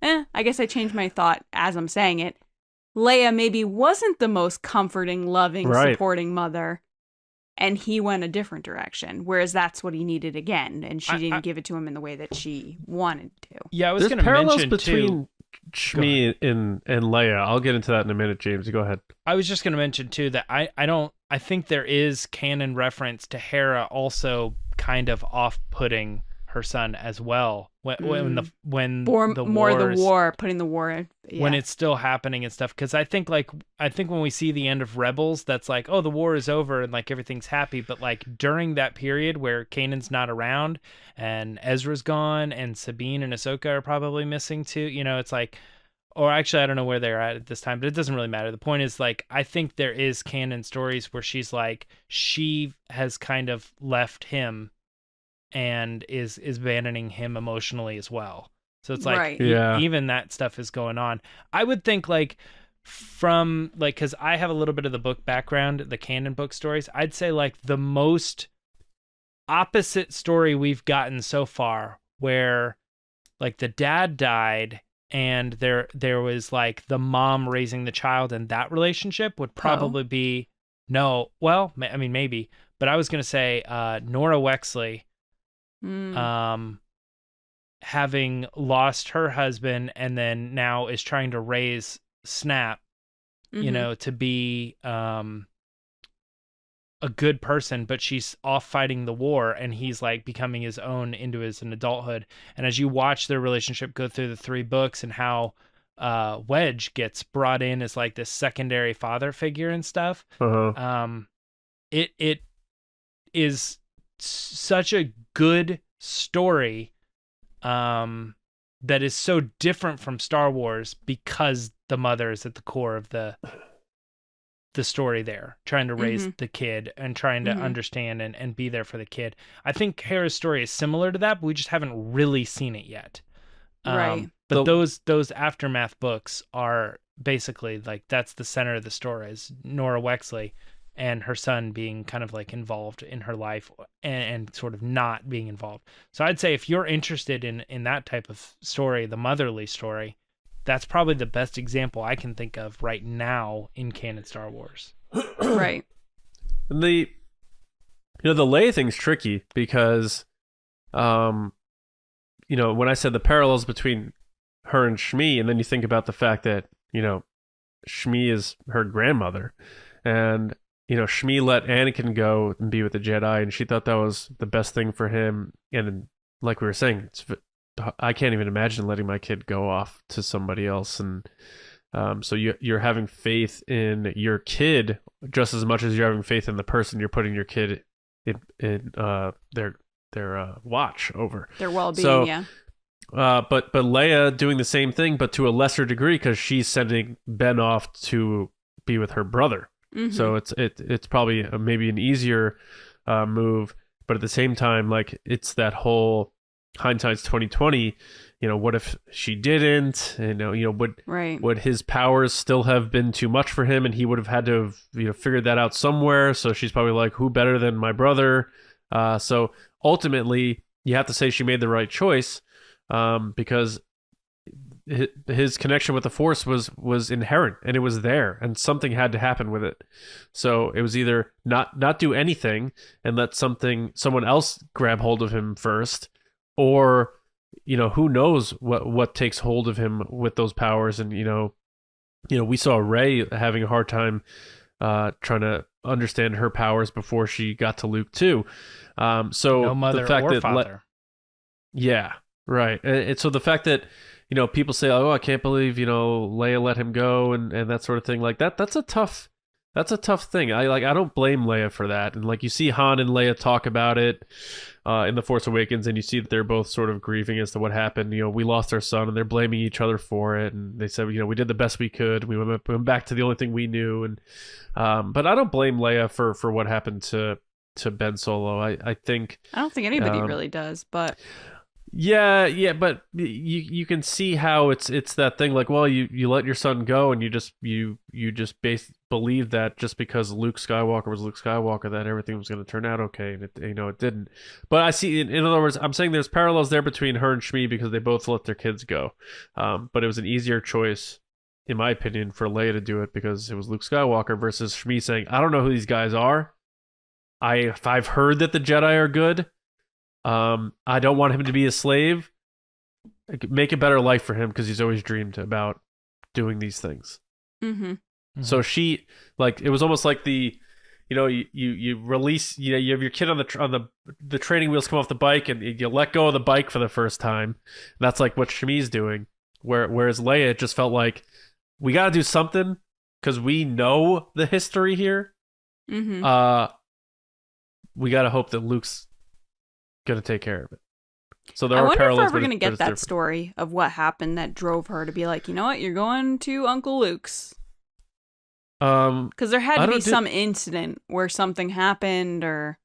I guess I changed my thought as I'm saying it. Leia maybe wasn't the most comforting, loving, supporting mother. and he went a different direction, whereas that's what he needed again, and she didn't give it to him in the way that she wanted to. Yeah, I was going to parallels mention between Shmi and Leia. I'll get into that in a minute, James. Go ahead. I was just going to mention too that I think there is canon reference to Hera also kind of off-putting her son as well when the war, putting the war in, when it's still happening and stuff. Because I think when we see the end of Rebels, that's like, oh, the war is over and like everything's happy. But like during that period where Kanan's not around and Ezra's gone and Sabine and Ahsoka are probably missing too, you know, it's like, or actually I don't know where they're at this time, but it doesn't really matter. The point is, like, I think there is canon stories where she's like, she has kind of left him and is abandoning him emotionally as well. So it's like, right. Even that stuff is going on. I would think like from like, cause I have a little bit of the book background, the canon book stories. I'd say like the most opposite story we've gotten so far where like the dad died and there was like the mom raising the child, and that relationship would probably be maybe, but I was going to say Nora Wexley having lost her husband and then now is trying to raise Snap, you know, to be a good person, but she's off fighting the war and he's like becoming his own into his adulthood. And as you watch their relationship go through the 3 books and how Wedge gets brought in as like this secondary father figure and stuff, it is such a good story that is so different from Star Wars because the mother is at the core of the story there, trying to raise the kid and trying to understand and be there for the kid. I think Hera's story is similar to that, but we just haven't really seen it yet. Right. But those aftermath books are basically like, that's the center of the story, is Nora Wexley and her son being kind of like involved in her life and sort of not being involved. So I'd say if you're interested in that type of story, the motherly story, that's probably the best example I can think of right now in canon Star Wars. Right. And the Leia thing's tricky because, when I said the parallels between her and Shmi, and then you think about the fact that, Shmi is her grandmother, and, Shmi let Anakin go and be with the Jedi, and she thought that was the best thing for him. And like we were saying, I can't even imagine letting my kid go off to somebody else. And so you're having faith in your kid just as much as you're having faith in the person you're putting your kid in their watch over. Their well-being, so, yeah. But Leia doing the same thing, but to a lesser degree, because she's sending Ben off to be with her brother. So it's probably maybe an easier move, but at the same time, like, it's that whole hindsight's 2020. What if she didn't? Would his powers still have been too much for him, and he would have had to have figured that out somewhere? So she's probably like, who better than my brother? So ultimately, you have to say she made the right choice, because his connection with the Force was inherent, and it was there, and something had to happen with it. So it was either not do anything and let someone else grab hold of him first, or who knows what takes hold of him with those powers. And we saw Rey having a hard time trying to understand her powers before she got to Luke too. So no mother the fact or that father. Yeah, right. And so the fact that people say, oh, I can't believe Leia let him go and that sort of thing, like that's a tough thing. I don't blame Leia for that. And like, you see Han and Leia talk about it in The Force Awakens, and you see that they're both sort of grieving as to what happened. We lost our son, and they're blaming each other for it. And they said, we did the best we could. We went back to the only thing we knew. And but I don't blame Leia for what happened to Ben Solo. I don't think anybody really does, but yeah, but you can see how it's that thing, like, well, you let your son go, and you just believe that just because Luke Skywalker was Luke Skywalker, that everything was going to turn out okay, and it didn't. But I see, in other words, I'm saying there's parallels there between her and Shmi because they both let their kids go, but it was an easier choice, in my opinion, for Leia to do it because it was Luke Skywalker versus Shmi saying, I don't know who these guys are, I've heard that the Jedi are good. I don't want him to be a slave. Make a better life for him because he's always dreamed about doing these things. Mm-hmm. So she, like, it was almost like the, you release, you have your kid on the training wheels come off the bike and you let go of the bike for the first time. That's like what Shmi's doing. Whereas Leia, it just felt like we got to do something because we know the history here. Mm-hmm. We got to hope that Luke's going to take care of it. So there I are wonder parallels. if we're but going to get it's that different. story of what happened that drove her to be like, you know what, you're going to Uncle Luke's. Because there had to be some incident where something happened or...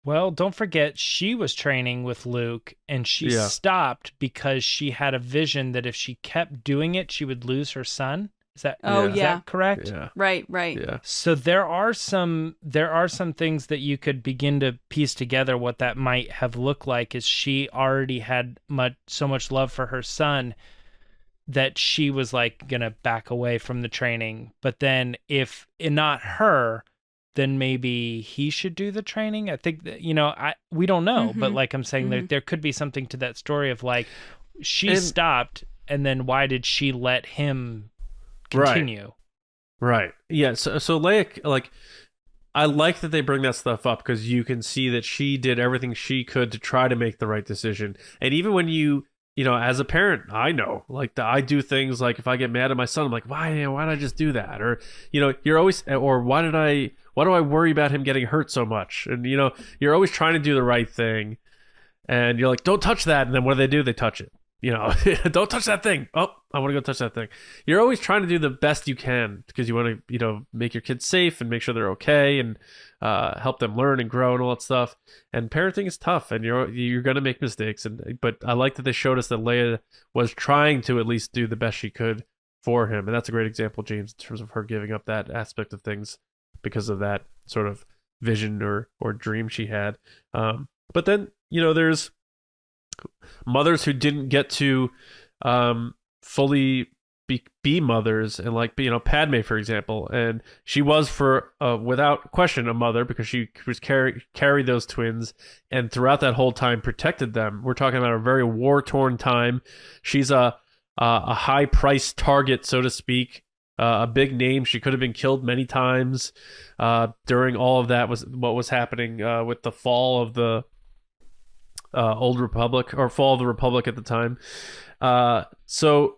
Well, don't forget, she was training with Luke, and she stopped because she had a vision that if she kept doing it, she would lose her son. Is that correct? Yeah. Right. Yeah. So there are some things that you could begin to piece together what that might have looked like. Is she already had so much love for her son that she was like gonna back away from the training, but then if not her, then maybe he should do the training. I think that, we don't know, but like I'm saying, there could be something to that story of like she stopped, and then why did she let him continue? Right. Yeah. So Leia, like, I like that they bring that stuff up because you can see that she did everything she could to try to make the right decision, and even when as a parent, I know, like, I do things like if I get mad at my son, I'm like, why did I just do that? Or, you're always, or why do I worry about him getting hurt so much? And, you're always trying to do the right thing. And you're like, don't touch that. And then what do? They touch it. Don't touch that thing. Oh, I want to go touch that thing. You're always trying to do the best you can because you want to, make your kids safe and make sure they're okay and help them learn and grow and all that stuff. And parenting is tough, and you're going to make mistakes. But I like that they showed us that Leia was trying to at least do the best she could for him, and that's a great example, James, in terms of her giving up that aspect of things because of that sort of vision or dream she had. But then there's mothers who didn't get to fully be mothers, and like Padme, for example, and she was for without question a mother because she was carried those twins, and throughout that whole time protected them. We're talking about a very war-torn time. She's a high-priced target, so to speak, a big name. She could have been killed many times during all of that. Was what was happening with the fall of the Old Republic, or fall of the Republic at the time. So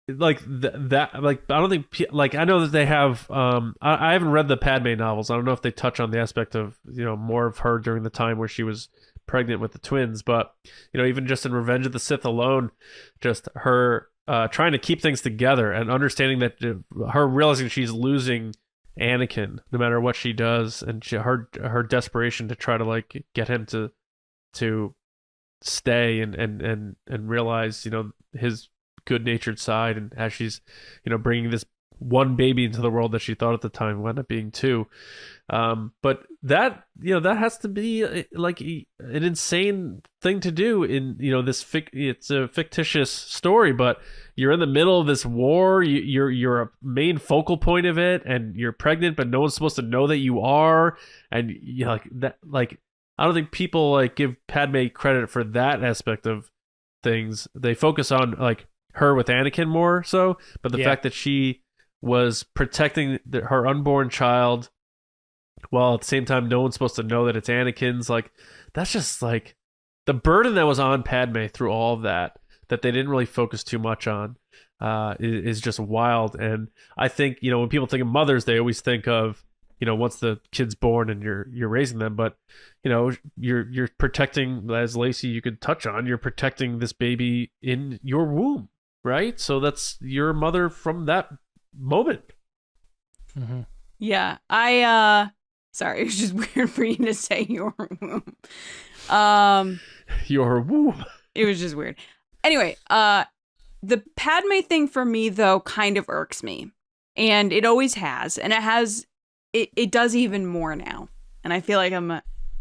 like that, like, I don't think, like, I know that they have I haven't read the Padme novels. I don't know if they touch on the aspect of more of her during the time where she was pregnant with the twins, but even just in Revenge of the Sith alone, just her trying to keep things together and understanding that her realizing she's losing Anakin no matter what she does, and her desperation to try to like get him to stay and realize his good-natured side, and as she's bringing this one baby into the world that she thought at the time wound up being two. But that that has to be like an insane thing to do in this it's a fictitious story, but you're in the middle of this war. You're a main focal point of it, and you're pregnant, but no one's supposed to know that you are, and like that. Like, I don't think people like give Padme credit for that aspect of things. They focus on like her with Anakin more so, but the fact that she was protecting her unborn child while at the same time no one's supposed to know that it's Anakin's, like, that's just like the burden that was on Padme through all of that they didn't really focus too much on is just wild. And I think when people think of mothers, they always think of once the kid's born and you're raising them, but you're protecting, as Lacey you could touch on, you're protecting this baby in your womb, right? So that's your mother from that moment. Mm-hmm. Yeah, sorry, it was just weird for you to say your womb. Your womb. It was just weird. Anyway, the Padme thing for me though kind of irks me, and it always has, and it does even more now. And I feel like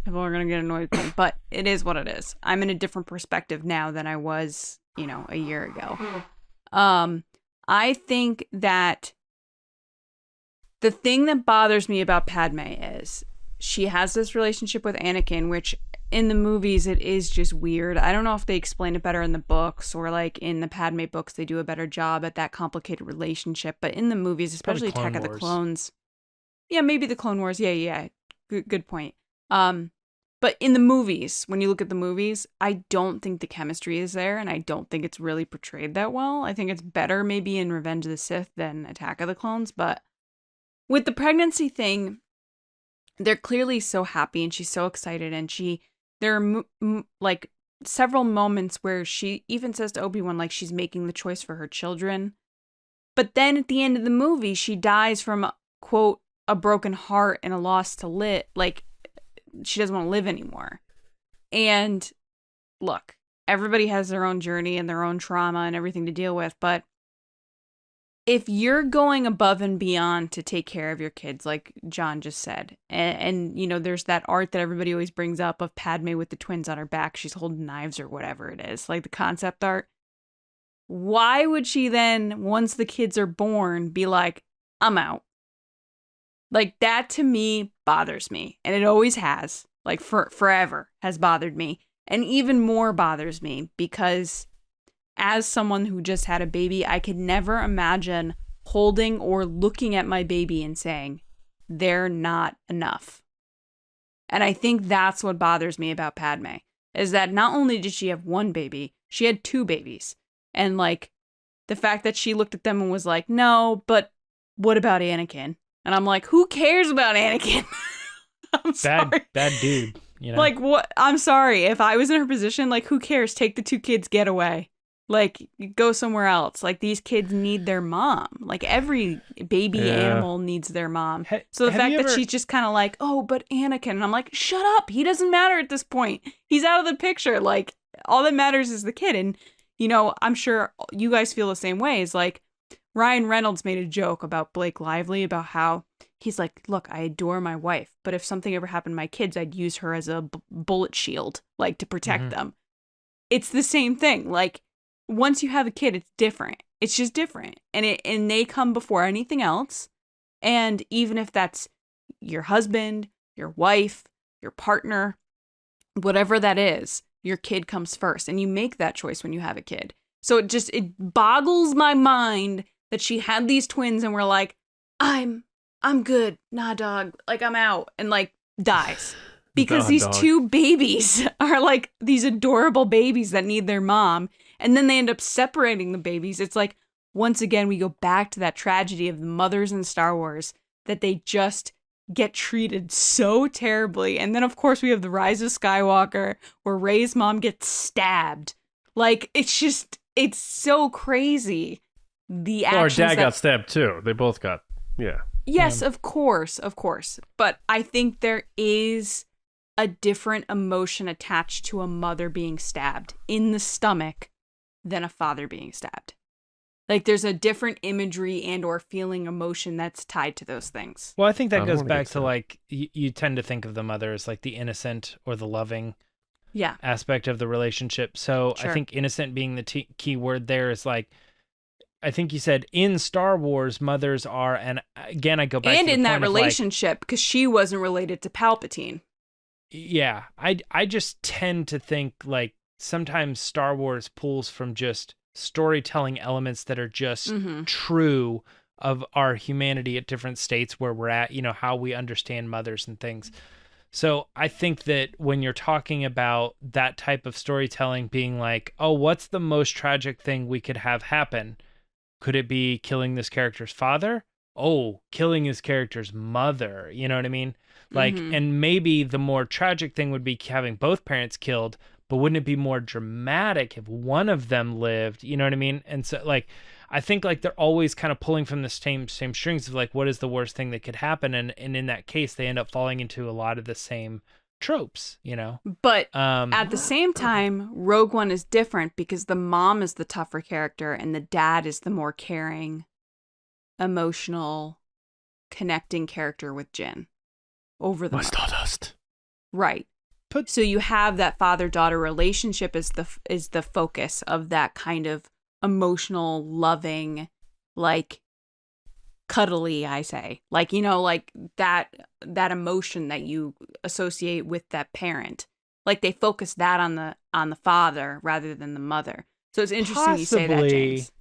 people are gonna get annoyed with me, but it is what it is. I'm in a different perspective now than I was, a year ago. I think that the thing that bothers me about Padme is she has this relationship with Anakin, which in the movies it is just weird. I don't know if they explain it better in the books or like in the Padme books they do a better job at that complicated relationship. But in the movies, especially Attack of the Clones, yeah, maybe the Clone Wars, yeah, good point. But in the movies, when you look at the movies, I don't think the chemistry is there, and I don't think it's really portrayed that well. I think it's better maybe in Revenge of the Sith than Attack of the Clones, but with the pregnancy thing, they're clearly so happy and she's so excited, and there are like several moments where she even says to Obi-Wan like she's making the choice for her children. But then at the end of the movie, she dies from, quote, a broken heart and a loss to like she doesn't want to live anymore. And look, everybody has their own journey and their own trauma and everything to deal with, but if you're going above and beyond to take care of your kids, like John just said, and you know, there's that art that everybody always brings up of Padme with the twins on her back, she's holding knives or whatever it is, like the concept art. Why would she then, once the kids are born, be like, I'm out? Like, that to me bothers me. And it always has, like forever has bothered me. And even more bothers me because as someone who just had a baby, I could never imagine holding or looking at my baby and saying, they're not enough. And I think that's what bothers me about Padme, is that not only did she have one baby, she had two babies. And like the fact that she looked at them and was like, no, but what about Anakin? And I'm like, who cares about Anakin? I'm sorry. Bad dude. You know? Like, what? I'm sorry. If I was in her position, like, who cares? Take the two kids, get away. Like, go somewhere else. Like, these kids need their mom. Like, every baby animal needs their mom. So the fact that she's just kind of like, oh, but Anakin. And I'm like, shut up. He doesn't matter at this point. He's out of the picture. Like, all that matters is the kid. And, you know, I'm sure you guys feel the same way. It's like, Ryan Reynolds made a joke about Blake Lively about how he's like, look, I adore my wife, but if something ever happened to my kids, I'd use her as a bullet shield, like to protect them. It's the same thing. Like, once you have a kid, it's different. It's just different. And they come before anything else. And even if that's your husband, your wife, your partner, whatever that is, your kid comes first. And you make that choice when you have a kid. So it boggles my mind that she had these twins and we're like, I'm good. Nah, dog. Like, I'm out. And like dies. Because these two babies are like these adorable babies that need their mom. And then they end up separating the babies. It's like, once again, we go back to that tragedy of the mothers in Star Wars, that they just get treated so terribly. And then, of course, we have the Rise of Skywalker, where Rey's mom gets stabbed. Like, it's so crazy. The actions. Our dad got stabbed too. They both got, Yes, of course. But I think there is a different emotion attached to a mother being stabbed in the stomach than a father being stabbed. Like, there's a different imagery and or feeling emotion that's tied to those things. Well, I think that goes back to like, you tend to think of the mother as like the innocent or the loving aspect of the relationship. So I think innocent being the key word there is like, I think you said in Star Wars, mothers are, and again, I go back to the in that point of, relationship, because she wasn't related to Palpatine. Yeah, I just tend to think like sometimes Star Wars pulls from just storytelling elements that are just true of our humanity at different states where we're at, you know, how we understand mothers and things. So I think that when you're talking about that type of storytelling being like, oh, what's the most tragic thing we could have happen? Could it be killing this character's father? Oh, killing his character's mother. You know what I mean? Like, and maybe the more tragic thing would be having both parents killed, but wouldn't it be more dramatic if one of them lived? You know what I mean? And so, like, I think like they're always kind of pulling from the same strings of like, what is the worst thing that could happen? And in that case, they end up falling into a lot of the same tropes, you know? But at the same time, Rogue One is different because the mom is the tougher character and the dad is the more caring, emotional, connecting character with Jyn over the My Stardust. Right. So you have that father-daughter relationship is the focus of that kind of emotional, loving, like cuddly, I say. Like, you know, like that emotion that you associate with that parent. Like they focus that on the father rather than the mother. So it's interesting you say that, James.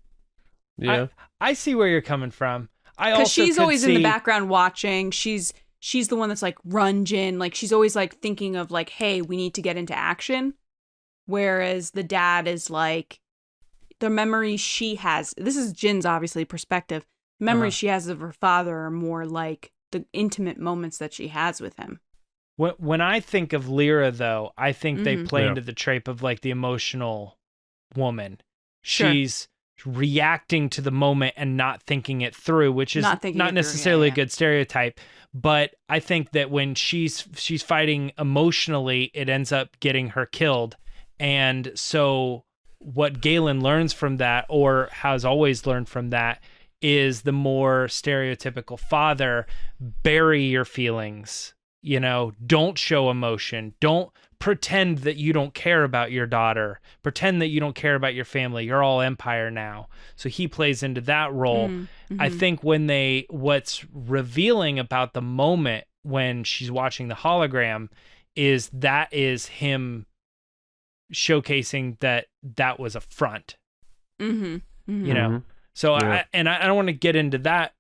Yeah. I see where you're coming from. I Because also she's could always in the see- background watching. She's the one that's like runging. Like she's always like thinking of like, hey, we need to get into action. Whereas the dad is like, the memories she has. This is Jin's obviously perspective. Memories she has of her father are more like the intimate moments that she has with him. When I think of Lyra, though, I think they play Yeah. into the trope of like the emotional woman. Sure. She's reacting to the moment and not thinking it through, which is Not thinking not it through, necessarily yeah. a good stereotype. But I think that when she's fighting emotionally, it ends up getting her killed. And so what Galen learns from that, or has always learned from that, is the more stereotypical father: bury your feelings. You know, don't show emotion. Don't pretend that you don't care about your daughter. Pretend that you don't care about your family. You're all Empire now. So he plays into that role. I think what's revealing about the moment when she's watching the hologram is him showcasing that was a front. You know? So Yeah. I don't want to get into that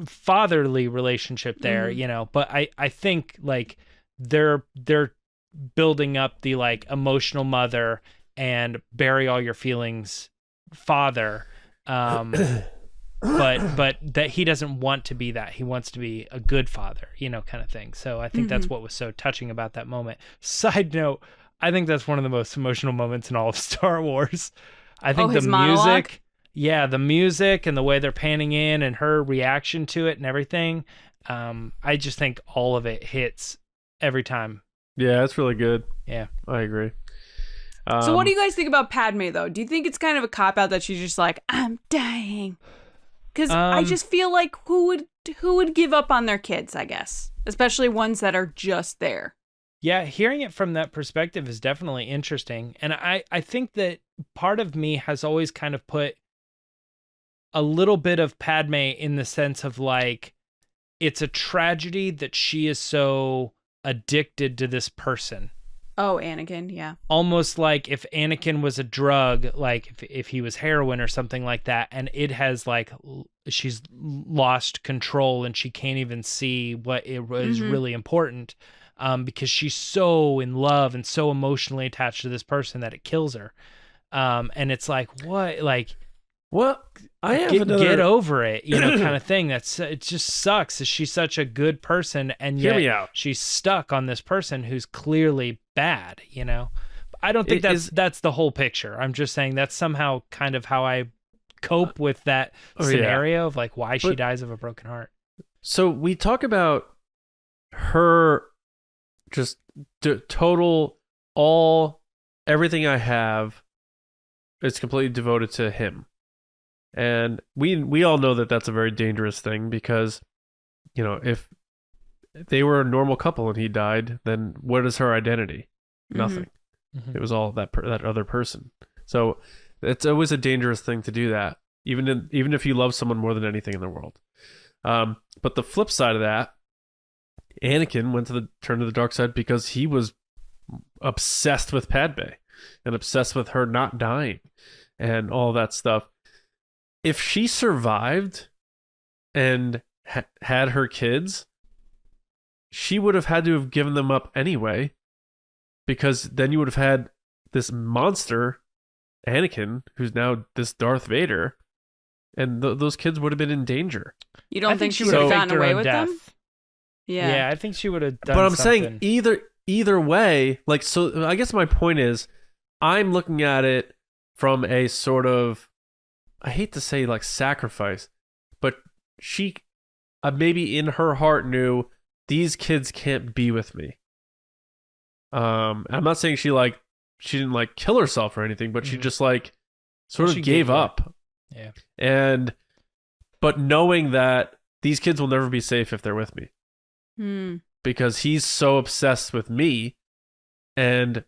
fatherly relationship there, you know, but I think like they're building up the like emotional mother and bury all your feelings father. But that he doesn't want to be that. He wants to be a good father, you know, kind of thing. So I think that's what was so touching about that moment. Side note, I think that's one of the most emotional moments in all of Star Wars. I think his the monologue? music, the music and the way they're panning in and her reaction to it and everything. I just think all of it hits every time. Yeah, it's really good. Yeah. I agree. So what do you guys think about Padme, though? Do you think it's kind of a cop-out that she's just like, I'm dying? Because I just feel like who would give up on their kids, I guess? Especially ones that are just there. Yeah, hearing it from that perspective is definitely interesting. And I think that part of me has always kind of put a little bit of Padme in the sense of like, it's a tragedy that she is so addicted to this person. Oh, Anakin, yeah. Almost like if Anakin was a drug, like if he was heroin or something like that, and it has like, she's lost control and she can't even see what is really important. Because she's so in love and so emotionally attached to this person that it kills her. And it's like, what? Like, well, I have get over it, you know, kind of thing. It just sucks. She's such a good person, and Hear me yet out. she's stuck on this person who's clearly bad, you know? I don't think It that's the whole picture. I'm just saying that's somehow kind of how I cope with that yeah. scenario of like why she But- dies of a broken heart. So we talk about her just total, everything I have is completely devoted to him. And we all know that that's a very dangerous thing because, you know, if they were a normal couple and he died, then what is her identity? Nothing. Mhm. It was all that other person. So it's always a dangerous thing to do that, even if you love someone more than anything in the world. But the flip side of that, Anakin turned to the dark side because he was obsessed with Padme and obsessed with her not dying and all that stuff. If she survived and had her kids, she would have had to have given them up anyway, because then you would have had this monster, Anakin, who's now this Darth Vader, and those kids would have been in danger. You don't I think she would would have faked gotten her away own with death. them? Yeah. I think she would have done But I'm something. saying either way, like, so I guess my point is, I'm looking at it from a sort of, I hate to say like sacrifice, but she maybe in her heart knew these kids can't be with me. I'm not saying she didn't like kill herself or anything, but she just like sort She of gave gave up. Yeah. But knowing that these kids will never be safe if they're with me, Hmm. because he's so obsessed with me, and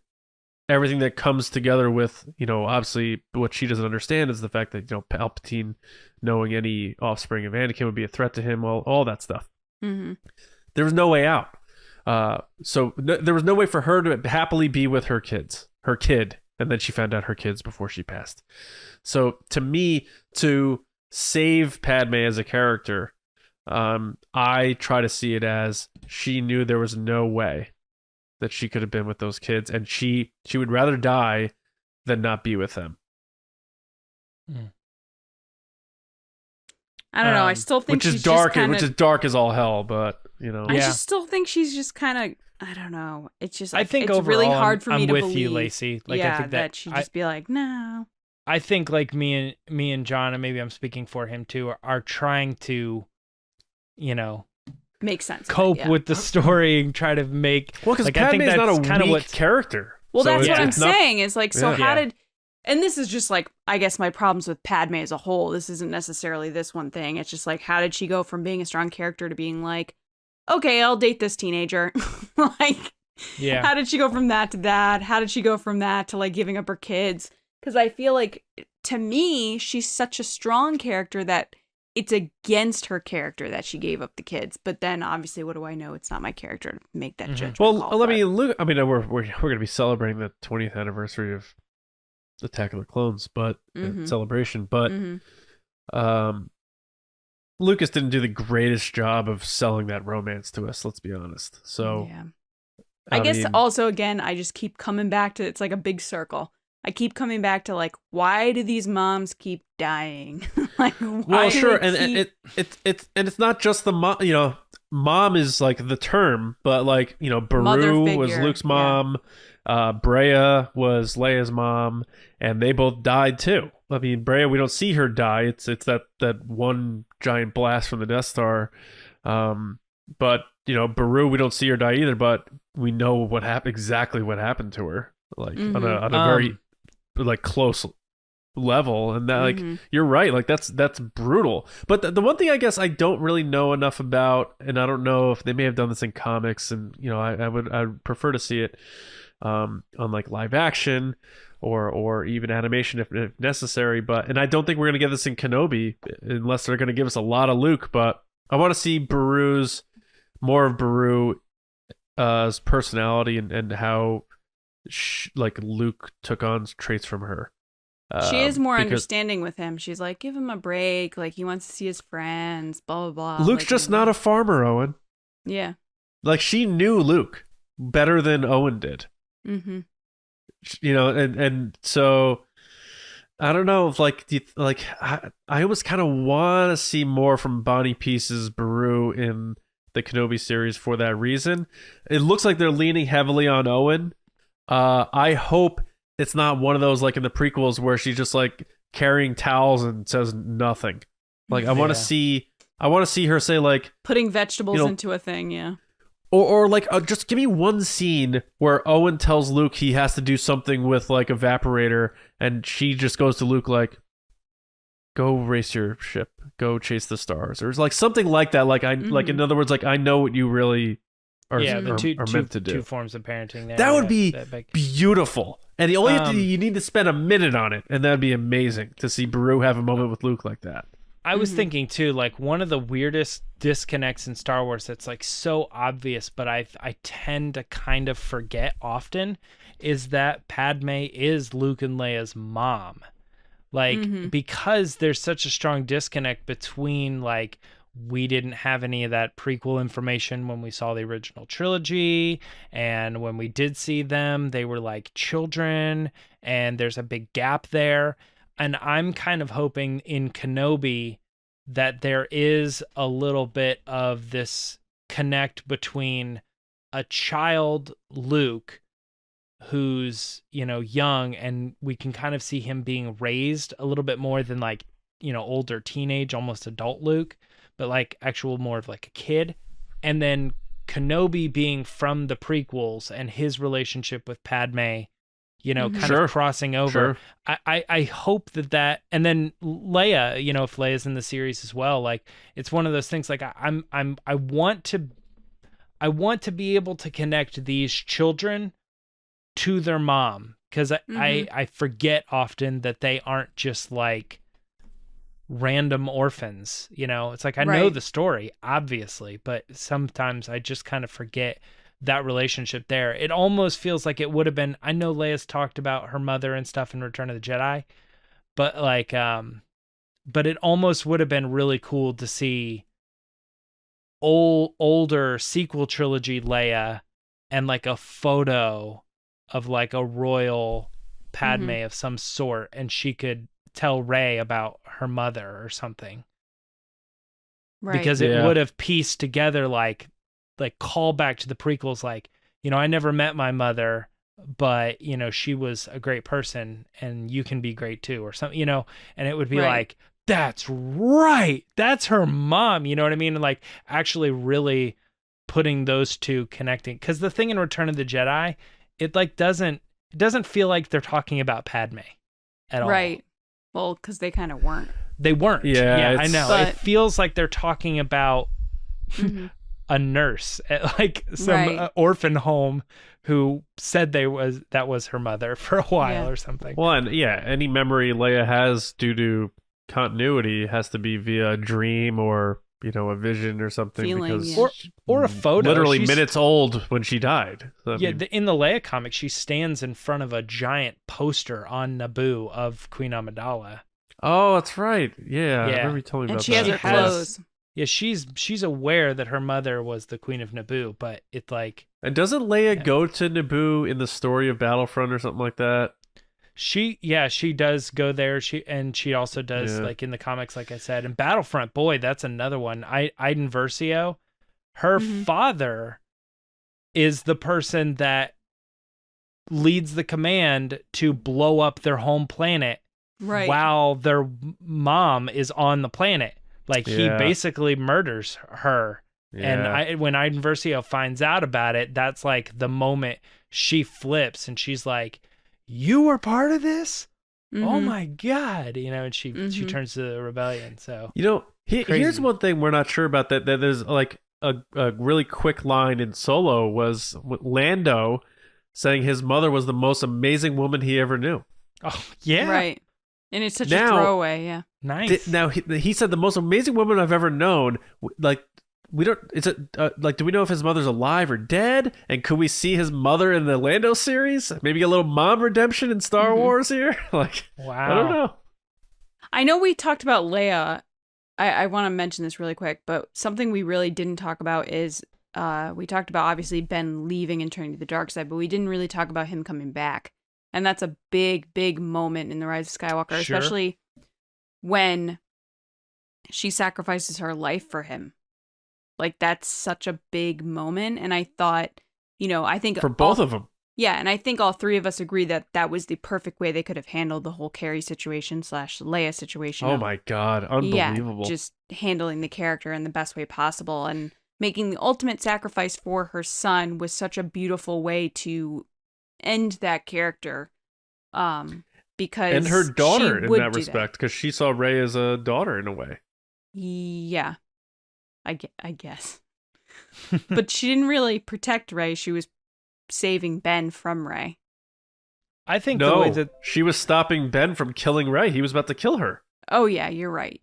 everything that comes together with, obviously what she doesn't understand is the fact that, Palpatine knowing any offspring of Anakin would be a threat to him, all that stuff. Mm-hmm. There was no way out. There was no way for her to happily be with her kid. And then she found out her kids before she passed. So to me, to save Padme as a character, I try to see it as she knew there was no way that she could have been with those kids, and she would rather die than not be with them. I don't know. I still think which is she's dark, just which is dark as all hell. But I just still think she's just kind of. I don't know. It's just. I think it's overall, really hard for me I'm to with believe. you, Lacey. Like, yeah, I think that she'd just be like, no. I think like me and John, and maybe I'm speaking for him too, are trying to, make sense. Cope with the story and try to make. Well, because like, Padme is not a kind of weak character. Well, So that's what I'm it's not- saying. Is like, so Yeah. how did? And this is just like, I guess my problems with Padme as a whole. This isn't necessarily this one thing. It's just like, how did she go from being a strong character to being like, okay, I'll date this teenager? Like, Yeah. how did she go from that to that? How did she go from that to like giving up her kids? Because I feel like, to me, she's such a strong character that it's against her character that she gave up the kids. But then, obviously, what do I know? It's not my character to make that judgment. Well, call, let but- me look. I mean, we're going to be celebrating the 20th anniversary of Attack of the Clones, but celebration. But Lucas didn't do the greatest job of selling that romance to us. Let's be honest. So, yeah. I guess also, again, I just keep coming back to, it's like a big circle. I keep coming back to like, why do these moms keep dying? Like, why well, do sure, they keep... and it's not just the mom. Mom is like the term, but like Mother Beru figure, was Luke's yeah. mom, Brea was Leia's mom, and they both died too. I mean, Brea, we don't see her die. It's that one giant blast from the Death Star, but Beru, we don't see her die either. But we know what happened, exactly what happened to her, like on a very like close level, and that like you're right, like that's brutal. But the one thing I guess I don't really know enough about, and I don't know if they may have done this in comics, and I'd prefer to see it on like live action or even animation if necessary. But I don't think we're gonna get this in Kenobi unless they're gonna give us a lot of Luke. But I want to see more of Beru's personality and how like Luke took on traits from her. She is more understanding with him. She's like, give him a break. Like, he wants to see his friends, blah, blah, blah. Luke's like, just not a farmer, Owen. Yeah. Like, she knew Luke better than Owen did. Mm-hmm. And so I don't know if I almost kind of want to see more from Bonnie Pieces Beru in the Kenobi series for that reason. It looks like they're leaning heavily on Owen. I hope it's not one of those like in the prequels where she's just like carrying towels and says nothing. Like I want to see her say like putting vegetables into a thing, yeah. Or like just give me one scene where Owen tells Luke he has to do something with like evaporator, and she just goes to Luke like, go race your ship, go chase the stars, or like something like that. Like like in other words, like I know what you really are meant to do. Two forms of parenting there. That would be beautiful. And the only you need to spend a minute on it, and that'd be amazing to see Beru have a moment with Luke like that. I was thinking too, like one of the weirdest disconnects in Star Wars that's like so obvious, but I tend to kind of forget often, is that Padme is Luke and Leia's mom. Like because there's such a strong disconnect between like we didn't have any of that prequel information when we saw the original trilogy, and when we did see them, they were like children, and there's a big gap there. And I'm kind of hoping in Kenobi that there is a little bit of this connect between a child Luke who's, young, and we can kind of see him being raised a little bit more than like, older teenage, almost adult Luke, but like actual more of like a kid. And then Kenobi being from the prequels and his relationship with Padme, kind of crossing over. Sure. I hope that, and then Leia, if Leia's in the series as well, like it's one of those things. Like I want to be able to connect these children to their mom, because I forget often that they aren't just like random orphans. You know, it's like I know the story, obviously, but sometimes I just kind of forget that relationship there. It almost feels like it would have been, I know Leia's talked about her mother and stuff in Return of the Jedi, but like, but it almost would have been really cool to see older sequel trilogy Leia and like a photo of like a royal Padme of some sort, and she could tell Rey about her mother or something. Right. Because it would have pieced together like call back to the prequels, like, you know, I never met my mother, but, you know, she was a great person and you can be great too, or something, you know, and it would be like, that's right, that's her mom, you know what I mean? And like actually really putting those two connecting. Because the thing in Return of the Jedi, it like doesn't feel like they're talking about Padme at all. Right. Well, because they kind of weren't. They weren't. Yeah, I know. But... It feels like they're talking about a nurse at like some orphan home who said that was her mother for a while or something. Well, and any memory Leia has due to continuity has to be via a dream or, you know, a vision or something. Feeling, because or a photo. Literally minutes old when she died. So, in the Leia comic, she stands in front of a giant poster on Naboo of Queen Amidala. Oh, that's right. Yeah. I remember you telling me about that. And she has her clothes. Yeah, she's aware that her mother was the Queen of Naboo, but it's like... And doesn't Leia go to Naboo in the story of Battlefront or something like that? She does go there. She also does like in the comics, like I said. And Battlefront, boy, that's another one. Iden Versio, her father is the person that leads the command to blow up their home planet while their mom is on the planet. Like he basically murders her. Yeah. And when Iden Versio finds out about it, that's like the moment she flips and she's like, "You were part of this? Oh my God!" You know, and she turns to the rebellion. So, you know, here's one thing we're not sure about that there's like a really quick line in Solo was Lando saying his mother was the most amazing woman he ever knew. Oh yeah, right. And it's such a throwaway, nice. Now he said the most amazing woman I've ever known. Like we don't. It's like, do we know if his mother's alive or dead? And could we see his mother in the Lando series? Maybe a little mom redemption in Star Wars here. Like, wow. I don't know. I know we talked about Leia. I want to mention this really quick, but something we really didn't talk about is we talked about obviously Ben leaving and turning to the dark side, but we didn't really talk about him coming back. And that's a big, big moment in The Rise of Skywalker, especially when she sacrifices her life for him. Like, that's such a big moment. And I thought, you know, I think... For both of them. Yeah, and I think all three of us agree that that was the perfect way they could have handled the whole Carrie situation / Leia situation. Oh my God, unbelievable. Yeah, just handling the character in the best way possible. And making the ultimate sacrifice for her son was such a beautiful way to end that character, because and her daughter in that respect, because she saw Rey as a daughter in a way. Yeah, I guess. But she didn't really protect Rey. She was saving Ben from Rey. I think the way that she was stopping Ben from killing Rey. He was about to kill her. Oh yeah, you're right.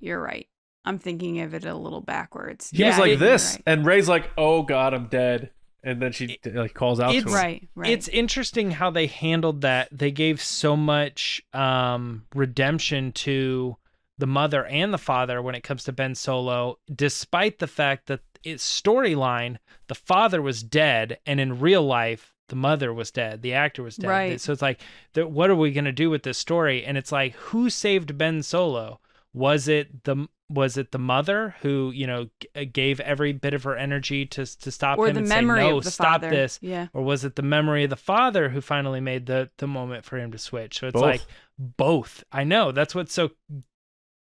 I'm thinking of it a little backwards. He was like this, and Rey's like, "Oh God, I'm dead." And then she like calls out to him. Right. It's interesting how they handled that. They gave so much redemption to the mother and the father when it comes to Ben Solo, despite the fact that its storyline, the father was dead, and in real life, the mother was dead. The actor was dead. Right. So it's like, what are we going to do with this story? And it's like, who saved Ben Solo? Was it the mother who, you know, gave every bit of her energy to stop him and say, no, stop this? Yeah. Or was it the memory of the father who finally made the moment for him to switch? So it's both. Like both. I know. That's what's so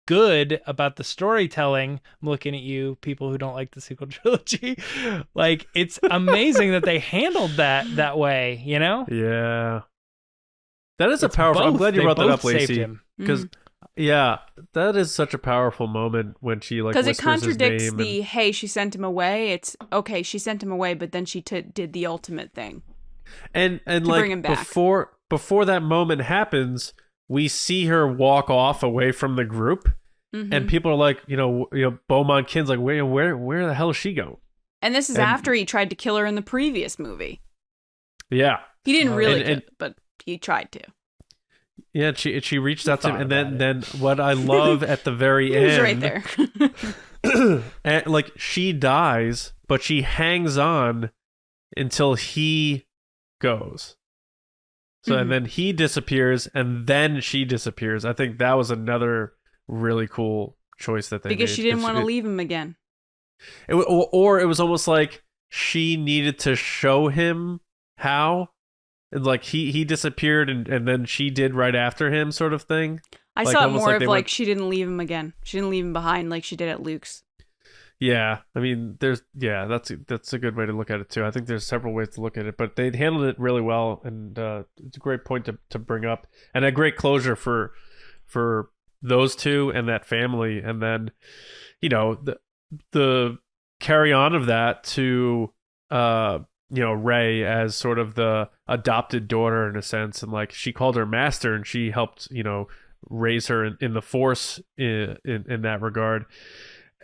good about the storytelling. I'm looking at you, people who don't like the sequel trilogy. Like, it's amazing that they handled that way, you know? Yeah. That is a powerful... I'm glad you brought that up, Lacey. Because... Yeah, that is such a powerful moment when she like whispers his name. Because it contradicts the, hey, she sent him away. It's, okay, she sent him away, but then she did the ultimate thing. And bring him like back. before that moment happens, we see her walk off away from the group, and people are like, Beaumont Kin's like, where the hell is she going? And this is after he tried to kill her in the previous movie. Yeah, he didn't really, but he tried to. Yeah, she reached out to him, and then what I love at the very end, he was right there. and, like, she dies, but she hangs on until he goes. So and then he disappears, and then she disappears. I think that was another really cool choice that they made. Because she didn't want to leave him again. Or it was almost like she needed to show him how. And like he disappeared and then she did right after him, sort of thing. I saw it more of like she didn't leave him again. She didn't leave him behind like she did at Luke's. Yeah, I mean, that's a good way to look at it too. I think there's several ways to look at it, but they handled it really well, and it's a great point to bring up, and a great closure for those two and that family, and then the carry on of that to Rey as sort of the adopted daughter in a sense, and like she called her master, and she helped raise her in the Force in that regard.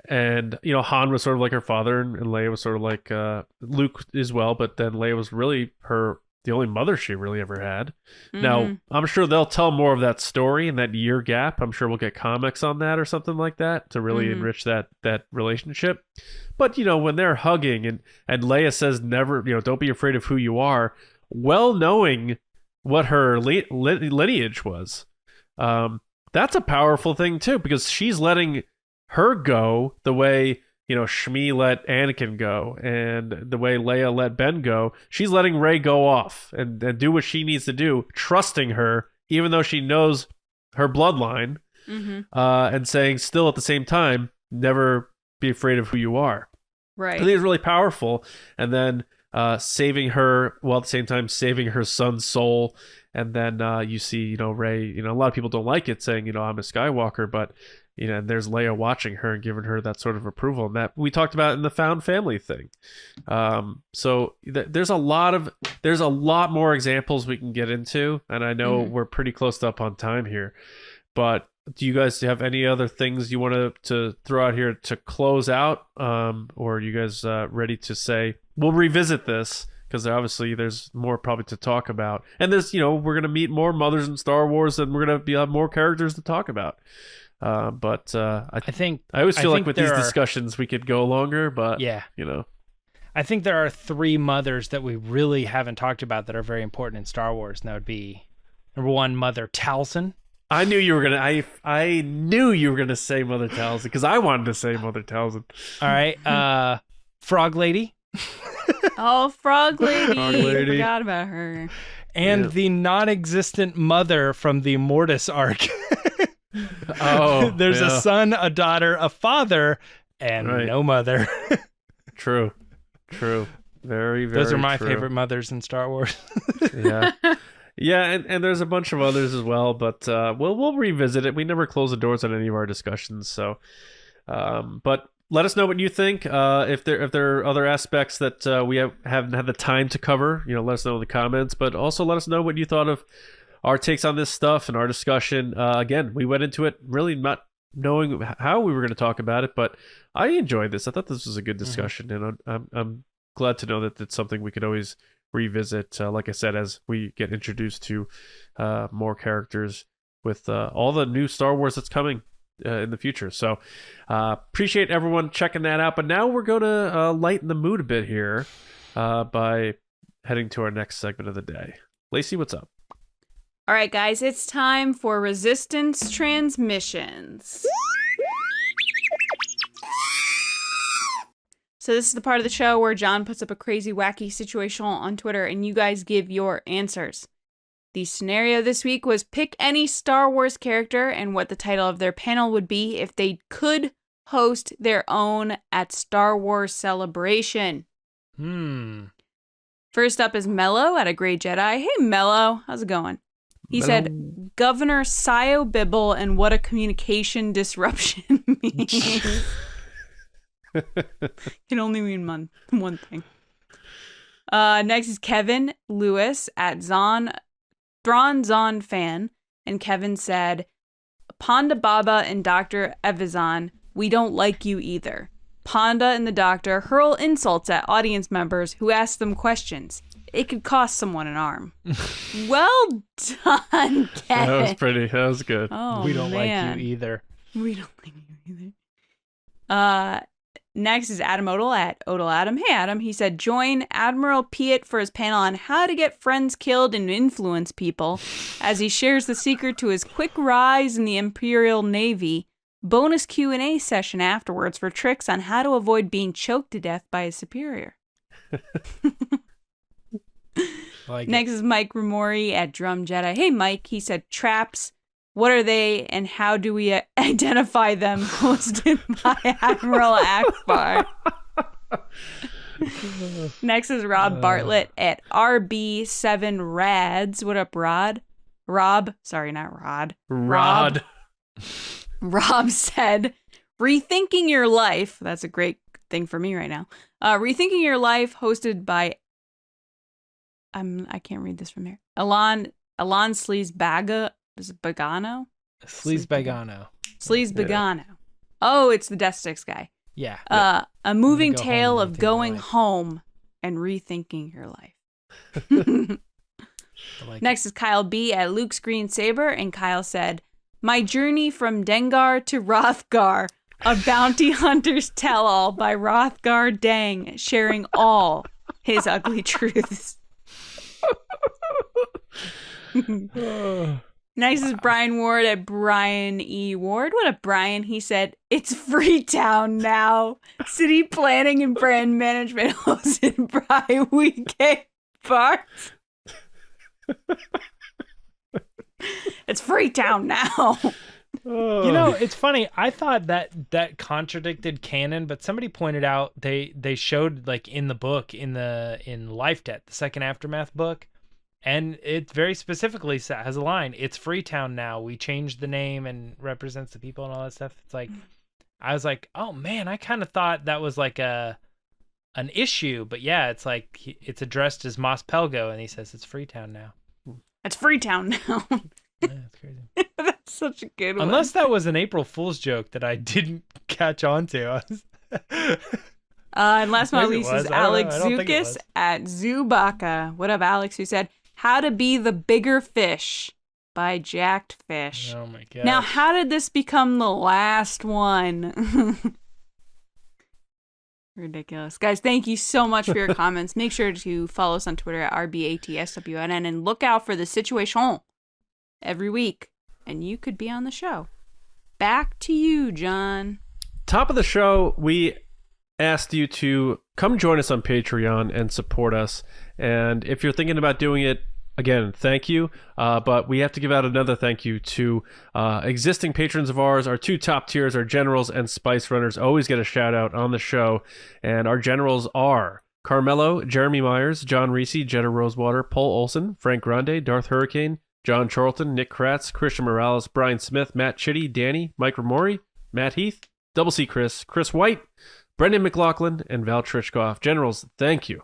And Han was sort of like her father, and Leia was sort of like Luke as well, but then Leia was really the only mother she really ever had. Now, I'm sure they'll tell more of that story in that year gap. I'm sure we'll get comics on that or something like that to really enrich that relationship. But, when they're hugging and Leia says never, don't be afraid of who you are, well knowing what her lineage was. That's a powerful thing, too, because she's letting her go the way Shmi let Anakin go, and the way Leia let Ben go. She's letting Rey go off and do what she needs to do, trusting her, even though she knows her bloodline, and saying still at the same time, never be afraid of who you are. Right. I think it's really powerful. And then saving her while at the same time saving her son's soul. And then you see, Rey, a lot of people don't like it, saying, I'm a Skywalker, but and there's Leia watching her and giving her that sort of approval, and that we talked about in the found family thing. So there's a lot more examples we can get into, and I know we're pretty close up on time here, but do you guys have any other things you want to throw out here to close out, or are you guys ready to say we'll revisit this? Because obviously there's more probably to talk about, and there's we're gonna meet more mothers in Star Wars, and we're gonna have more characters to talk about. But I always feel like with these discussions we could go longer, but yeah, I think there are 3 mothers that we really haven't talked about that are very important in Star Wars, and that would be number 1, Mother Talzin. I knew you were gonna. I knew you were gonna say Mother Talzin because I wanted to say Mother Talzin. All right, Frog Lady. Oh, Frog Lady. Forgot about her. And the non-existent mother from the Mortis arc. Oh, there's a son, a daughter, a father, and no mother. True. Very, very. Those are my true. favorite mothers in Star Wars. Yeah, and there's a bunch of others as well, but we'll revisit it. We never close the doors on any of our discussions, so. But let us know what you think. If there are other aspects that we haven't had the time to cover, let us know in the comments. But also let us know what you thought of our takes on this stuff and our discussion. Again, we went into it really not knowing how we were going to talk about it, but I enjoyed this. I thought this was a good discussion, and I'm glad to know that it's something we could always revisit. Like I said, as we get introduced to more characters with all the new Star Wars that's coming in the future. So appreciate everyone checking that out. But now we're going to lighten the mood a bit here by heading to our next segment of the day. Lacey, what's up? All right, guys, it's time for Resistance Transmissions. So this is the part of the show where John puts up a crazy, wacky situation on Twitter, and you guys give your answers. The scenario this week was pick any Star Wars character and what the title of their panel would be if they could host their own at Star Wars Celebration. First up is Mello at A Great Jedi. Hey, Mello. How's it going? He said, Governor Sio Bibble and what a communication disruption means. Can only mean one thing. Next is Kevin Lewis at Thrawn Zon Fan. And Kevin said, Ponda Baba and Dr. Evazan, we don't like you either. Ponda and the doctor hurl insults at audience members who ask them questions. It could cost someone an arm. Well done, Kevin. That was good. Oh, we don't man. like you either. We don't like you either. Next is Adam Odell at Odell Adam. Hey, Adam. He said, join Admiral Piet for his panel on how to get friends killed and influence people as he shares the secret to his quick rise in the Imperial Navy. Bonus Q&A session afterwards for tricks on how to avoid being choked to death by his superior. Next is Mike Rumori at Drum Jetta. Hey, Mike. He said, traps. What are they and how do we identify them? Hosted by Admiral Akbar. Next is Rob Bartlett at RB7Rads. What up, Rod? Rob. Sorry, not Rod. Rod. Rob said, rethinking your life. That's a great thing for me right now. Rethinking your life, hosted by I can't read this from here. Alon Sleazebagano. Is it Bagano? Sleazebagano. Sleazebagano. Oh, it's the Death Sticks guy. Yeah. A moving go tale home and of rethink going life. home and rethinking your life. Next is Kyle B at Luke's Green Saber, and Kyle said, my journey from Dengar to Rothgar, a bounty hunter's tell-all by Rothgar Dang, sharing all his ugly truths. Next is Brian Ward at Brian E. Ward. What up, Brian? He said, it's Freetown now. City planning and brand management hosted by WK Barth. It's Freetown now. You know, it's funny. I thought that contradicted canon, but somebody pointed out they showed like in the book in Life Debt, the second Aftermath book, and it very specifically has a line. It's Freetown now. We changed the name and represents the people and all that stuff. It's like I was like, oh man, I kind of thought that was like an issue, but yeah, it's like it's addressed as Mos Pelgo, and he says it's Freetown now. It's Freetown now. Yeah, that's crazy. That's such a good one. Unless that was an April Fool's joke that I didn't catch on to. And last but not Maybe it least was. is I don't know. Alex I don't think it Zukis was. at Zubaka. What up, Alex? Who said, How to Be the Bigger Fish by Jacked Fish. Oh my god. Now, how did this become the last one? Ridiculous. Guys, thank you so much for your comments. Make sure to follow us on Twitter at RBATSWNN and look out for the situation every week, and you could be on the show. Back to you, John. Top of the show, we asked you to come join us on Patreon and support us. And if you're thinking about doing it, again, thank you. But we have to give out another thank you to existing patrons of ours. Our two top tiers, our generals and spice runners, always get a shout out on the show. And our generals are Carmelo, Jeremy Myers, John Risi, Jetta Rosewater, Paul Olson, Frank Grande, Darth Hurricane, John Charlton, Nick Kratz, Christian Morales, Brian Smith, Matt Chitty, Danny, Mike Rumore, Matt Heath, Double C Chris White, Brendan McLaughlin, and Val Trichkoff. Generals, thank you.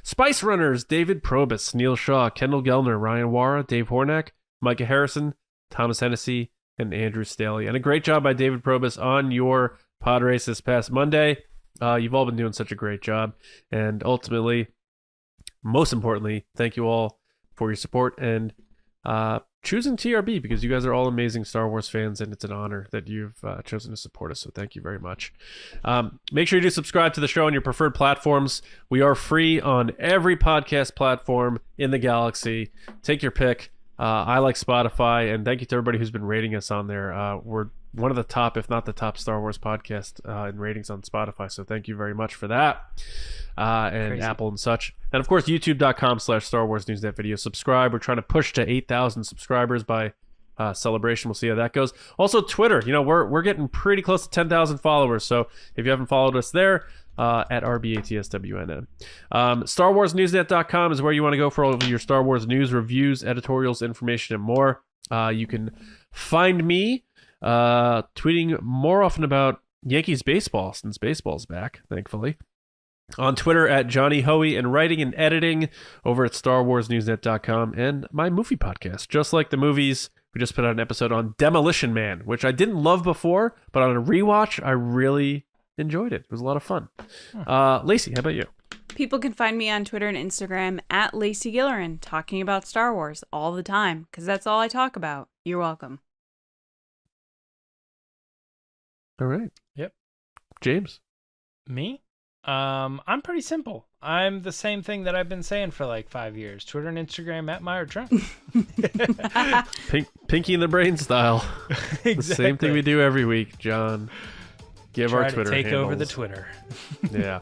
Spice Runners, David Probus, Neil Shaw, Kendall Gelner, Ryan WAARA, Dave Hornak, Micah Harrison, Thomas Hennessy, and Andrew Staley. And a great job by David Probus on your pod race this past Monday. You've all been doing such a great job. And ultimately, most importantly, thank you all for your support and choosing TRB, because you guys are all amazing Star Wars fans, and it's an honor that you've chosen to support us. So thank you very much. Make sure you do subscribe to the show on your preferred platforms. We are free on every podcast platform in the galaxy. Take your pick. I like Spotify, and thank you to everybody who's been rating us on there. We're one of the top, if not the top, Star Wars podcast in ratings on Spotify. So thank you very much for that. And Crazy. Apple and such. And of course, youtube.com/Star Wars Newsnet video. Subscribe. We're trying to push to 8,000 subscribers by Celebration. We'll see how that goes. Also, Twitter. You know, we're getting pretty close to 10,000 followers. So if you haven't followed us there, at RBATSWNN. StarWarsNewsNet.com is where you want to go for all of your Star Wars news, reviews, editorials, information, and more. You can find me tweeting more often about Yankees baseball, since baseball's back, thankfully. On Twitter at Johnny Hoey, and writing and editing over at StarWarsNewsNet.com, and my movie podcast, Just Like the Movies. We just put out an episode on Demolition Man, which I didn't love before, but on a rewatch, I really enjoyed it. It was a lot of fun. Lacey, how about you? People can find me on Twitter and Instagram at Lacey Gilleran, talking about Star Wars all the time, because that's all I talk about. You're welcome. All right. Yep. James? Me? I'm pretty simple. I'm the same thing that I've been saying for like 5 years. Twitter and Instagram at Meyer Trump. Pinky in the brain style. Exactly. The same thing we do every week, John. Give our Twitter take handles. over the Twitter. Yeah.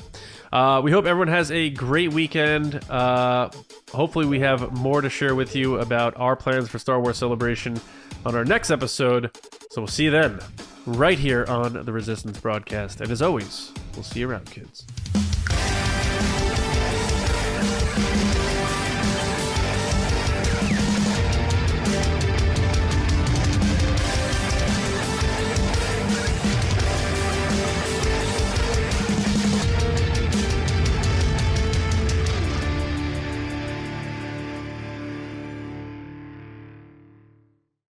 We hope everyone has a great weekend. Hopefully we have more to share with you about our plans for Star Wars Celebration on our next episode. So we'll see you then, right here on the Resistance broadcast. And as always, we'll see you around, kids.